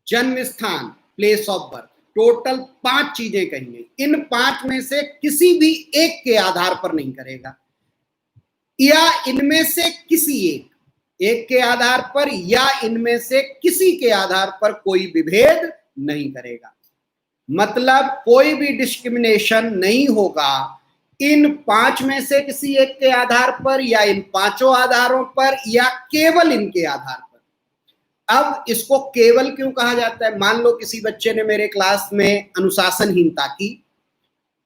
A: जन्म स्थान, प्लेस ऑफ बर्थ, टोटल 5 चीजें कही गई। इन 5 में से किसी भी एक के आधार पर नहीं करेगा, या इनमें से किसी एक के आधार पर या इनमें से किसी के आधार पर कोई विभेद नहीं करेगा। मतलब कोई भी डिस्क्रिमिनेशन नहीं होगा इन 5 में से किसी एक के आधार पर या इन 5 आधारों पर या केवल इनके आधार पर। अब इसको केवल क्यों कहा जाता है? मान लो किसी बच्चे ने मेरे क्लास में अनुशासनहीनता की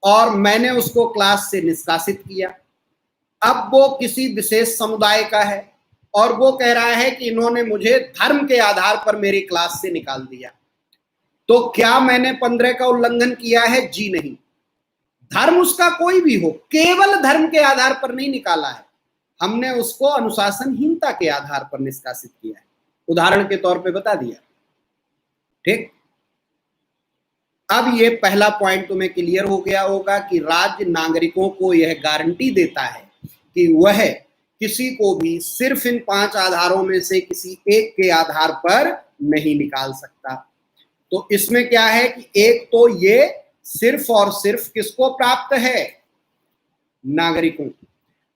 A: और मैंने उसको क्लास से निष्कासित किया। अब वो किसी विशेष समुदाय का है और वो कह रहा है कि इन्होंने मुझे धर्म के आधार पर मेरी क्लास से निकाल दिया। तो क्या मैंने 15 का उल्लंघन किया है? जी नहीं। धर्म उसका कोई भी हो, केवल धर्म के आधार पर नहीं निकाला है, हमने उसको अनुशासनहीनता के आधार पर निष्कासित किया है, उदाहरण के तौर पे बता दिया। ठीक। अब ये पहला पॉइंट तुम्हें क्लियर हो गया होगा कि राज्य नागरिकों को यह गारंटी देता है कि वह किसी को भी सिर्फ इन 5 आधारों में से किसी एक के आधार पर नहीं निकाल सकता। तो इसमें क्या है कि एक तो ये सिर्फ और सिर्फ किसको प्राप्त है? नागरिकों।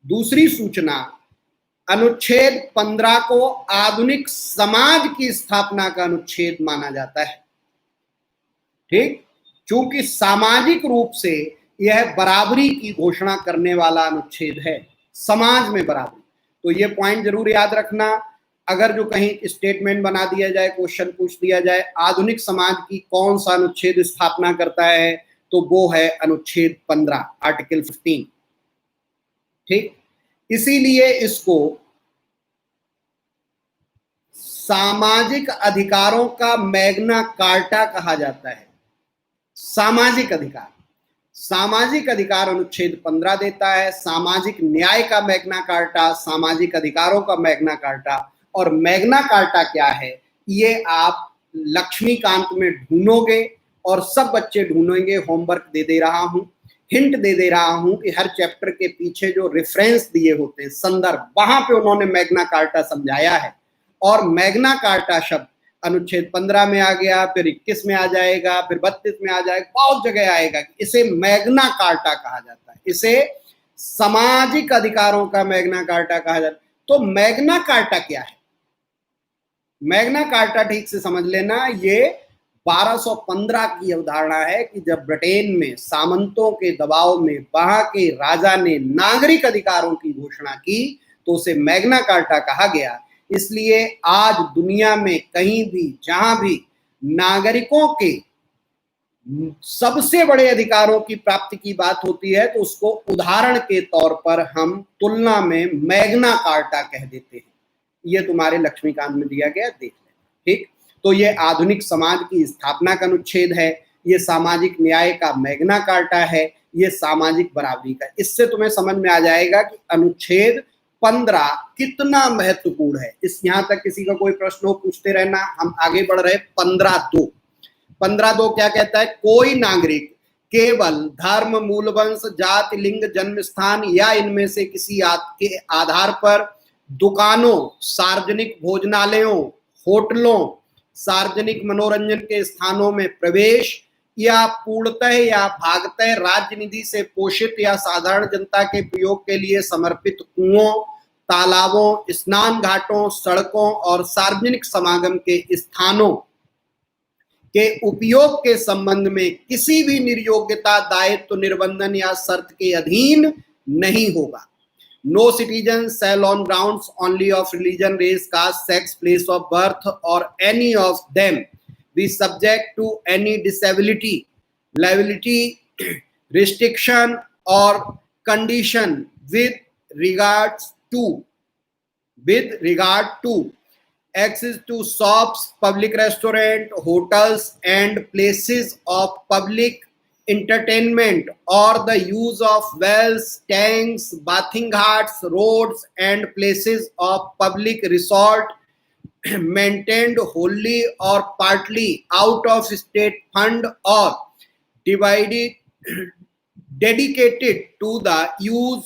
A: दूसरी सूचना, अनुच्छेद 15 को आधुनिक समाज की स्थापना का अनुच्छेद माना जाता है। ठीक, क्योंकि सामाजिक रूप से यह बराबरी की घोषणा करने वाला अनुच्छेद है, समाज में बराबरी। तो ये पॉइंट जरूर याद रखना। अगर जो कहीं स्टेटमेंट बना दिया जाए, क्वेश्चन पूछ दिया जाए, आधुनिक समाज की कौन सा अनुच्छेद स्थापना करता है, तो वो है अनुच्छेद 15, आर्टिकल 15। ठीक, इसीलिए इसको सामाजिक अधिकारों का मैग्ना कार्टा कहा जाता है। सामाजिक अधिकार, सामाजिक अधिकार अनुच्छेद 15 देता है। सामाजिक न्याय का मैग्ना कार्टा, सामाजिक अधिकारों का मैग्ना कार्टा। और मैग्ना कार्टा क्या है, ये आप लक्ष्मीकांत में ढूंढोगे और सब बच्चे ढूंढेंगे। होमवर्क दे दे रहा हूं, हिंट दे दे रहा हूं कि हर चैप्टर के पीछे जो रेफरेंस दिए होते हैं, संदर्भ, वहां पे उन्होंने मैग्ना कार्टा समझाया है। और मैग्ना कार्टा शब्द अनुच्छेद 15 में आ गया, फिर 21 में आ जाएगा, फिर 32 में आ जाएगा, बहुत जगह आएगा। इसे मैग्ना कार्टा कहा जाता है, इसे सामाजिक अधिकारों का मैग्ना कार्टा कहा जाता है। तो मैग्ना कार्टा क्या है? मैग्ना कार्टा ठीक से समझ लेना, ये 1215 की अवधारणा है कि जब ब्रिटेन में सामंतों के दबाव में वहां के राजा ने नागरिक अधिकारों की घोषणा की, तो उसे मैग्ना कार्टा कहा गया। इसलिए आज दुनिया में कहीं भी जहां भी नागरिकों के सबसे बड़े अधिकारों की प्राप्ति की बात होती है तो उसको उदाहरण के तौर पर हम तुलना में मैग्ना कार्टा कह देते हैं। ये तुम्हारे लक्ष्मीकांत में दिया गया, देख लेना। ठीक, तो ये आधुनिक समाज की स्थापना का अनुच्छेद है, ये सामाजिक न्याय का मैग्ना कार्टा है, ये सामाजिक बराबरी का। इससे तुम्हें समझ में आ जाएगा कि अनुच्छेद 15 कितना महत्वपूर्ण है। इस यहां तक किसी का कोई प्रश्न हो पूछते रहना। हम आगे बढ़ रहे। 15(2) 15(2) क्या कहता है? कोई नागरिक केवल धर्म, मूलवंश, जाति, लिंग, जन्म स्थान या इनमें से किसी के आधार पर दुकानों, सार्वजनिक भोजनालयों, होटलों, सार्वजनिक मनोरंजन के स्थानों में प्रवेश या पूर्णतः या भागतः राज्य निधि से पोषित या साधारण जनता के प्रयोग के लिए समर्पित कुओं, तालाबों, स्नान घाटों, सड़कों और सार्वजनिक समागम के स्थानों के उपयोग के संबंध में किसी भी निर्योग्यता, दायित्व, निर्बंधन या शर्त के अधीन नहीं होगा। No citizen shall on grounds only of religion, race, caste, sex, place of birth or any of them be subject to any disability, liability, restriction or condition with regard to access to shops, public restaurant, hotels and places of public entertainment or the use of wells, tanks, bathing ghats, roads and places of public resort maintained wholly or partly out of state fund or dedicated to the use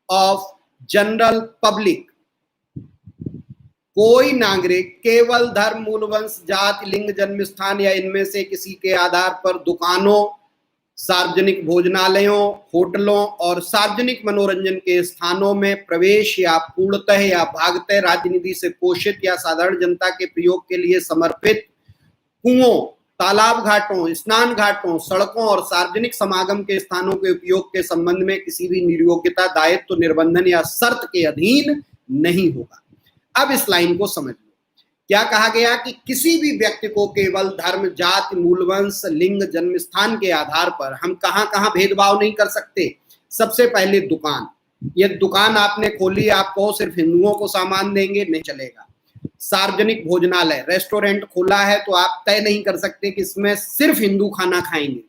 A: of general public। कोई नागरिक केवल धर्म, मूलवंश, जाति, लिंग, जन्म स्थान या इनमें से किसी के आधार पर दुकानों, सार्वजनिक भोजनालयों, होटलों और सार्वजनिक मनोरंजन के स्थानों में प्रवेश या पूर्णतः या भागतः राज्य निधि से पोषित या साधारण जनता के प्रयोग के लिए समर्पित कुओं, तालाब घाटों, स्नान घाटों, सड़कों और सार्वजनिक समागम के स्थानों के उपयोग के संबंध में किसी भी निर्योग्यता, दायित्व, निर्बंधन या शर्त के अधीन नहीं होगा। अब इस लाइन को समझ लो। क्या कहा गया कि किसी भी व्यक्ति को केवल धर्म, जाति, मूलवंश, लिंग, जन्म स्थान के आधार पर हम कहां भेदभाव नहीं कर सकते। सबसे पहले दुकान, ये दुकान आपने खोली, आप कहो सिर्फ हिंदुओं को सामान देंगे, नहीं चलेगा। सार्वजनिक भोजनालय, रेस्टोरेंट खोला है तो आप तय नहीं कर सकते कि इसमें सिर्फ हिंदू खाना खाएंगे,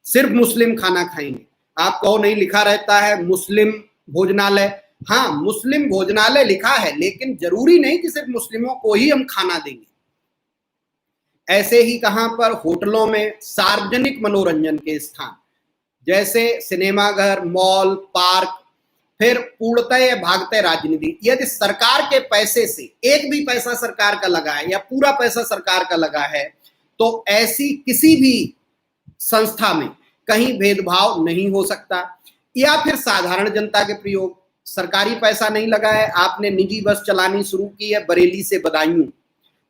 A: सिर्फ मुस्लिम खाना खाएंगे। आप कहो नहीं, लिखा रहता है मुस्लिम भोजनालय। हाँ, मुस्लिम भोजनालय लिखा है, लेकिन जरूरी नहीं कि सिर्फ मुस्लिमों को ही हम खाना देंगे। ऐसे ही कहां पर? होटलों में सार्वजनिक मनोरंजन के स्थान जैसे सिनेमाघर, मॉल, पार्क, फिर पूर्णतः या भागतः राज्य निधि। यदि सरकार के पैसे से एक भी पैसा सरकार का लगा है या पूरा पैसा सरकार का लगा है तो ऐसी किसी भी संस्था में कहीं भेदभाव नहीं हो सकता। या फिर साधारण जनता के प्रयोग, सरकारी पैसा नहीं लगा है, आपने निजी बस चलानी शुरू की है बरेली से बदायूं,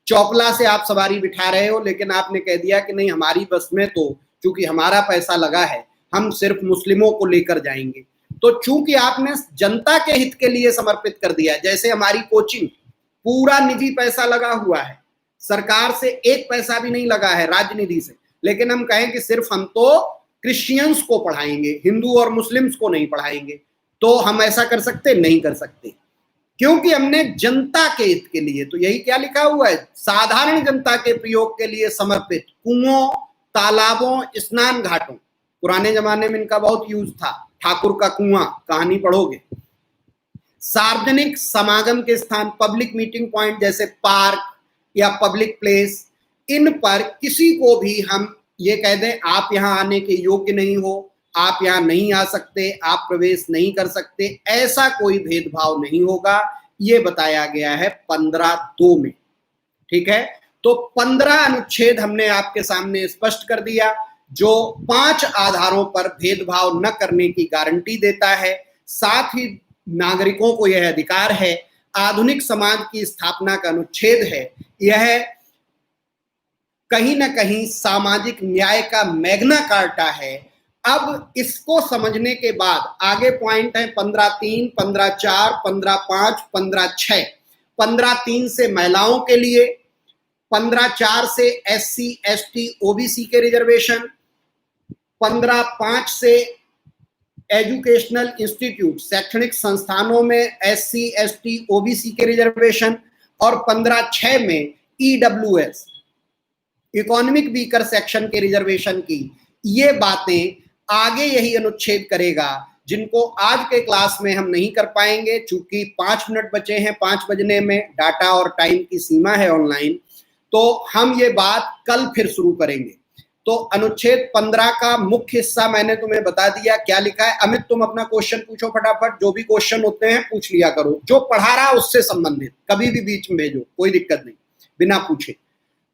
A: चौपला से आप सवारी बिठा रहे हो, लेकिन आपने कह दिया कि नहीं, हमारी बस में तो चूंकि हमारा पैसा लगा है हम सिर्फ मुस्लिमों को लेकर जाएंगे। तो चूंकि आपने जनता के हित के लिए समर्पित कर दिया, जैसे हमारी कोचिंग पूरा निजी पैसा लगा हुआ है, सरकार से एक पैसा भी नहीं लगा है राज्य निधि से, लेकिन हम कहें कि सिर्फ हम तो क्रिश्चियंस को पढ़ाएंगे, हिंदू और मुस्लिम्स को नहीं पढ़ाएंगे, तो हम ऐसा कर सकते? नहीं कर सकते, क्योंकि हमने जनता के हित के लिए, तो यही क्या लिखा हुआ है, साधारण जनता के प्रयोग के लिए समर्पित कुओं, तालाबों, स्नान घाटों। पुराने जमाने में इनका बहुत यूज था, ठाकुर का कुआं, कहानी पढ़ोगे। सार्वजनिक समागम के स्थान, पब्लिक मीटिंग पॉइंट जैसे पार्क या पब्लिक प्लेस, इन पर किसी को भी हम ये कह दें आप यहां आने के योग्य नहीं हो, आप यहां नहीं आ सकते, आप प्रवेश नहीं कर सकते, ऐसा कोई भेदभाव नहीं होगा। ये बताया गया है 15(2) में। ठीक है, तो 15 अनुच्छेद हमने आपके सामने स्पष्ट कर दिया, जो 5 आधारों पर भेदभाव न करने की गारंटी देता है। साथ ही नागरिकों को यह अधिकार है, आधुनिक समाज की स्थापना का अनुच्छेद है, यह कहीं ना कहीं सामाजिक न्याय का मैग्ना कार्टा है अब इसको समझने के बाद आगे पॉइंट है 15(3), 15(4), 15(5), 15(6). 15(3) से महिलाओं के लिए, 15(4) से SC, ST, OBC के रिजर्वेशन, 15(5) से एजुकेशनल इंस्टीट्यूट शैक्षणिक संस्थानों में SC, ST, OBC के रिजर्वेशन, और 15(6) में EWS इकोनॉमिक वीकर सेक्शन के रिजर्वेशन की। ये बातें आगे यही अनुच्छेद करेगा, जिनको आज के क्लास में हम नहीं कर पाएंगे, चूंकि 5 मिनट बचे हैं 5 बजने में, डाटा और टाइम की सीमा है ऑनलाइन, तो हम ये बात कल फिर शुरू करेंगे। तो अनुच्छेद 15 का मुख्य हिस्सा मैंने तुम्हें बता दिया। क्या लिखा है? अमित तुम अपना क्वेश्चन पूछो फटाफट, जो भी क्वेश्चन होते हैं पूछ लिया करो, जो पढ़ा रहा उससे संबंधित, कभी भी बीच में भेजो, कोई दिक्कत नहीं, बिना पूछे।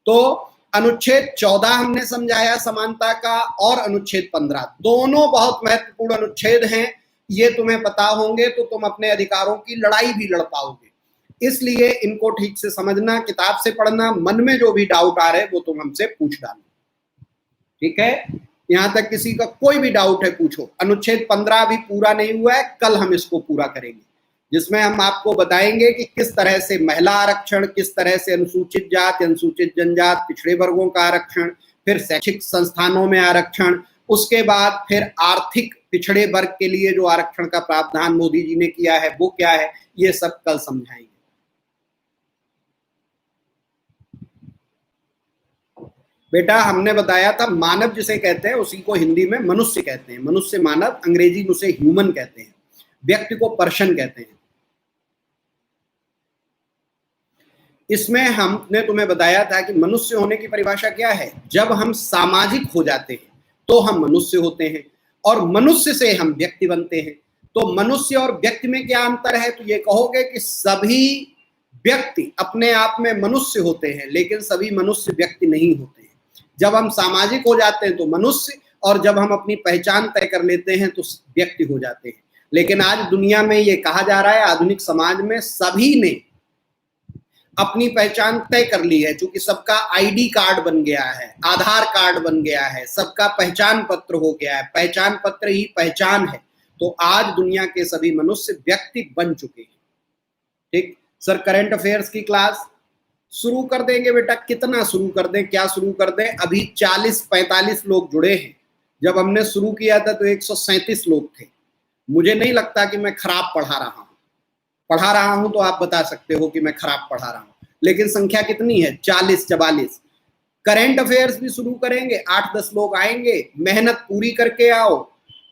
A: तो अनुच्छेद 14 हमने समझाया समानता का, और अनुच्छेद 15 दोनों बहुत महत्वपूर्ण अनुच्छेद हैं। ये तुम्हें पता होंगे तो तुम अपने अधिकारों की लड़ाई भी लड़ पाओगे। इसलिए इनको ठीक से समझना, किताब से पढ़ना, मन में जो भी डाउट आ रहे वो तुम हमसे पूछ डालो, ठीक है? यहां तक किसी का कोई भी डाउट है पूछो। अनुच्छेद 15 अभी पूरा नहीं हुआ है, कल हम इसको पूरा करेंगे, जिसमें हम आपको बताएंगे कि किस तरह से महिला आरक्षण, किस तरह से अनुसूचित जाति, अनुसूचित जनजाति, पिछड़े वर्गों का आरक्षण, फिर शैक्षिक संस्थानों में आरक्षण, उसके बाद फिर आर्थिक पिछड़े वर्ग के लिए जो आरक्षण का प्रावधान मोदी जी ने किया है वो क्या है, ये सब कल समझाएंगे। बेटा हमने बताया था मानव जिसे कहते हैं उसी को हिंदी में मनुष्य कहते हैं, मनुष्य मानव, अंग्रेजी में उसे ह्यूमन कहते हैं, व्यक्ति को पर्सन कहते हैं। इसमें हमने तुम्हें बताया था कि मनुष्य होने की परिभाषा क्या है। जब हम सामाजिक हो जाते हैं तो हम मनुष्य होते हैं, और मनुष्य से हम व्यक्ति बनते हैं। तो मनुष्य और व्यक्ति में क्या अंतर है? तो ये कहोगे कि सभी व्यक्ति अपने आप में मनुष्य होते हैं, लेकिन सभी मनुष्य व्यक्ति नहीं होते हैं। जब हम सामाजिक हो जाते हैं तो मनुष्य, और जब हम अपनी पहचान तय कर लेते हैं तो व्यक्ति हो जाते हैं। लेकिन आज दुनिया में ये कहा जा रहा है, आधुनिक समाज में सभी ने अपनी पहचान तय कर ली है, क्योंकि सबका आईडी कार्ड बन गया है, आधार कार्ड बन गया है, सबका पहचान पत्र हो गया है, पहचान पत्र ही पहचान है। तो आज दुनिया के सभी मनुष्य व्यक्ति बन चुके हैं। ठीक सर, करंट अफेयर्स की क्लास शुरू कर देंगे बेटा। कितना शुरू कर दें, क्या शुरू कर दें? अभी 40-45 लोग जुड़े हैं। जब हमने शुरू किया था तो 137 लोग थे। मुझे नहीं लगता कि मैं खराब पढ़ा रहा हूं तो आप बता सकते हो कि मैं खराब पढ़ा रहा हूं, लेकिन संख्या कितनी है? 40-44। करंट अफेयर्स भी शुरू करेंगे, 8-10 लोग आएंगे, मेहनत पूरी करके आओ।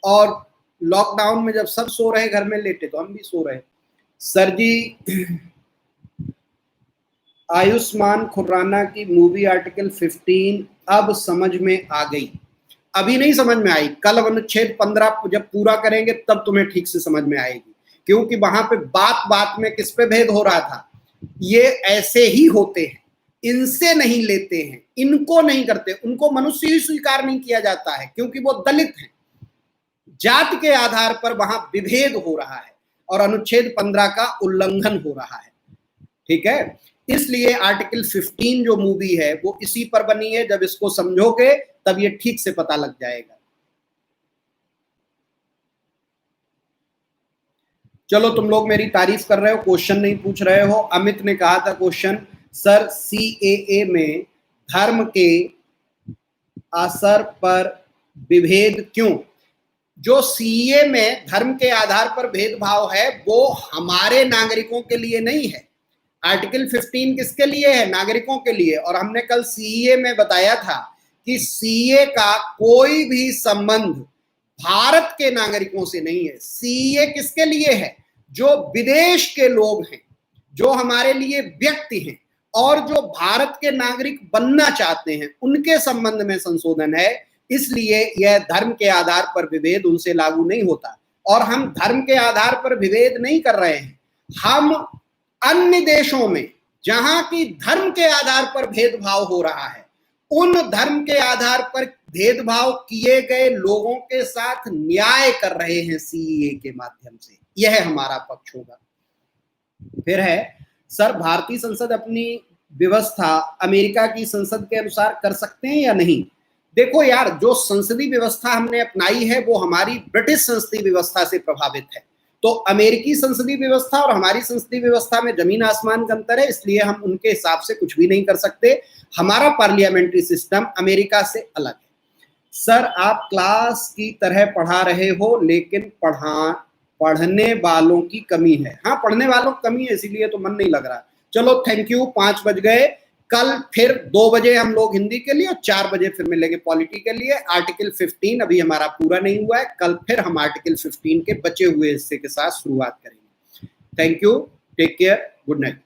A: और लॉकडाउन में जब सब सो रहे घर में लेटे तो हम भी सो रहे। सर जी, आयुष्मान खुराना की मूवी आर्टिकल 15 अब समझ में आ गई। अभी नहीं समझ में आई, कल अनुच्छेद 15 जब पूरा करेंगे तब तुम्हें ठीक से समझ में आएगी, क्योंकि वहां पे बात बात में किस पे भेद हो रहा था। ये ऐसे ही होते हैं, इनसे नहीं लेते हैं, इनको नहीं करते, उनको मनुष्य ही स्वीकार नहीं किया जाता है क्योंकि वो दलित हैं। जाति के आधार पर वहां विभेद हो रहा है और अनुच्छेद 15 का उल्लंघन हो रहा है। ठीक है, इसलिए आर्टिकल 15 जो मूवी है वो इसी पर बनी है। जब इसको समझोगे तब ये ठीक से पता लग जाएगा। चलो, तुम लोग मेरी तारीफ कर रहे हो, क्वेश्चन नहीं पूछ रहे हो। अमित ने कहा था क्वेश्चन, सर CAA में धर्म के असर पर विभेद क्यों? जो CAA में धर्म के आधार पर भेदभाव है वो हमारे नागरिकों के लिए नहीं है। आर्टिकल 15 किसके लिए है? नागरिकों के लिए। और हमने कल CAA में बताया था कि CAA का कोई भी संबंध भारत के नागरिकों से नहीं है। CAA किसके लिए है? जो विदेश के लोग हैं, जो हमारे लिए व्यक्ति हैं और जो भारत के नागरिक बनना चाहते हैं, उनके संबंध में संशोधन है। इसलिए यह धर्म के आधार पर विभेद उनसे लागू नहीं होता। और हम धर्म के आधार पर विभेद नहीं कर रहे हैं। हम अन्य देशों में जहां की धर्म के आधार पर भेदभाव हो रहा है, उन धर्म के आधार पर भेदभाव किए गए लोगों के साथ न्याय कर रहे हैं CAA के माध्यम से। यह हमारा पक्ष होगा। फिर है, सर भारतीय संसद अपनी व्यवस्था अमेरिका की संसद के अनुसार कर सकते हैं या नहीं? देखो यार, जो संसदीय व्यवस्था हमने अपनाई है वो हमारी ब्रिटिश संसदीय व्यवस्था से प्रभावित है। तो अमेरिकी संसदीय व्यवस्था और हमारी संसदीय व्यवस्था में जमीन आसमान का अंतर है, इसलिए हम उनके हिसाब से कुछ भी नहीं कर सकते। हमारा पार्लियामेंट्री सिस्टम अमेरिका से अलग है। सर, आप क्लास की तरह पढ़ा रहे हो, लेकिन पढ़ने वालों की कमी है। हाँ, पढ़ने वालों की कमी है, इसीलिए तो मन नहीं लग रहा। चलो थैंक यू, 5 बज गए। कल फिर 2 बजे हम लोग हिंदी के लिए और 4 बजे फिर मिलेंगे पॉलिटी के लिए। आर्टिकल 15 अभी हमारा पूरा नहीं हुआ है, कल फिर हम आर्टिकल 15 के बचे हुए हिस्से के साथ शुरुआत करेंगे। Thank you, take care, good night.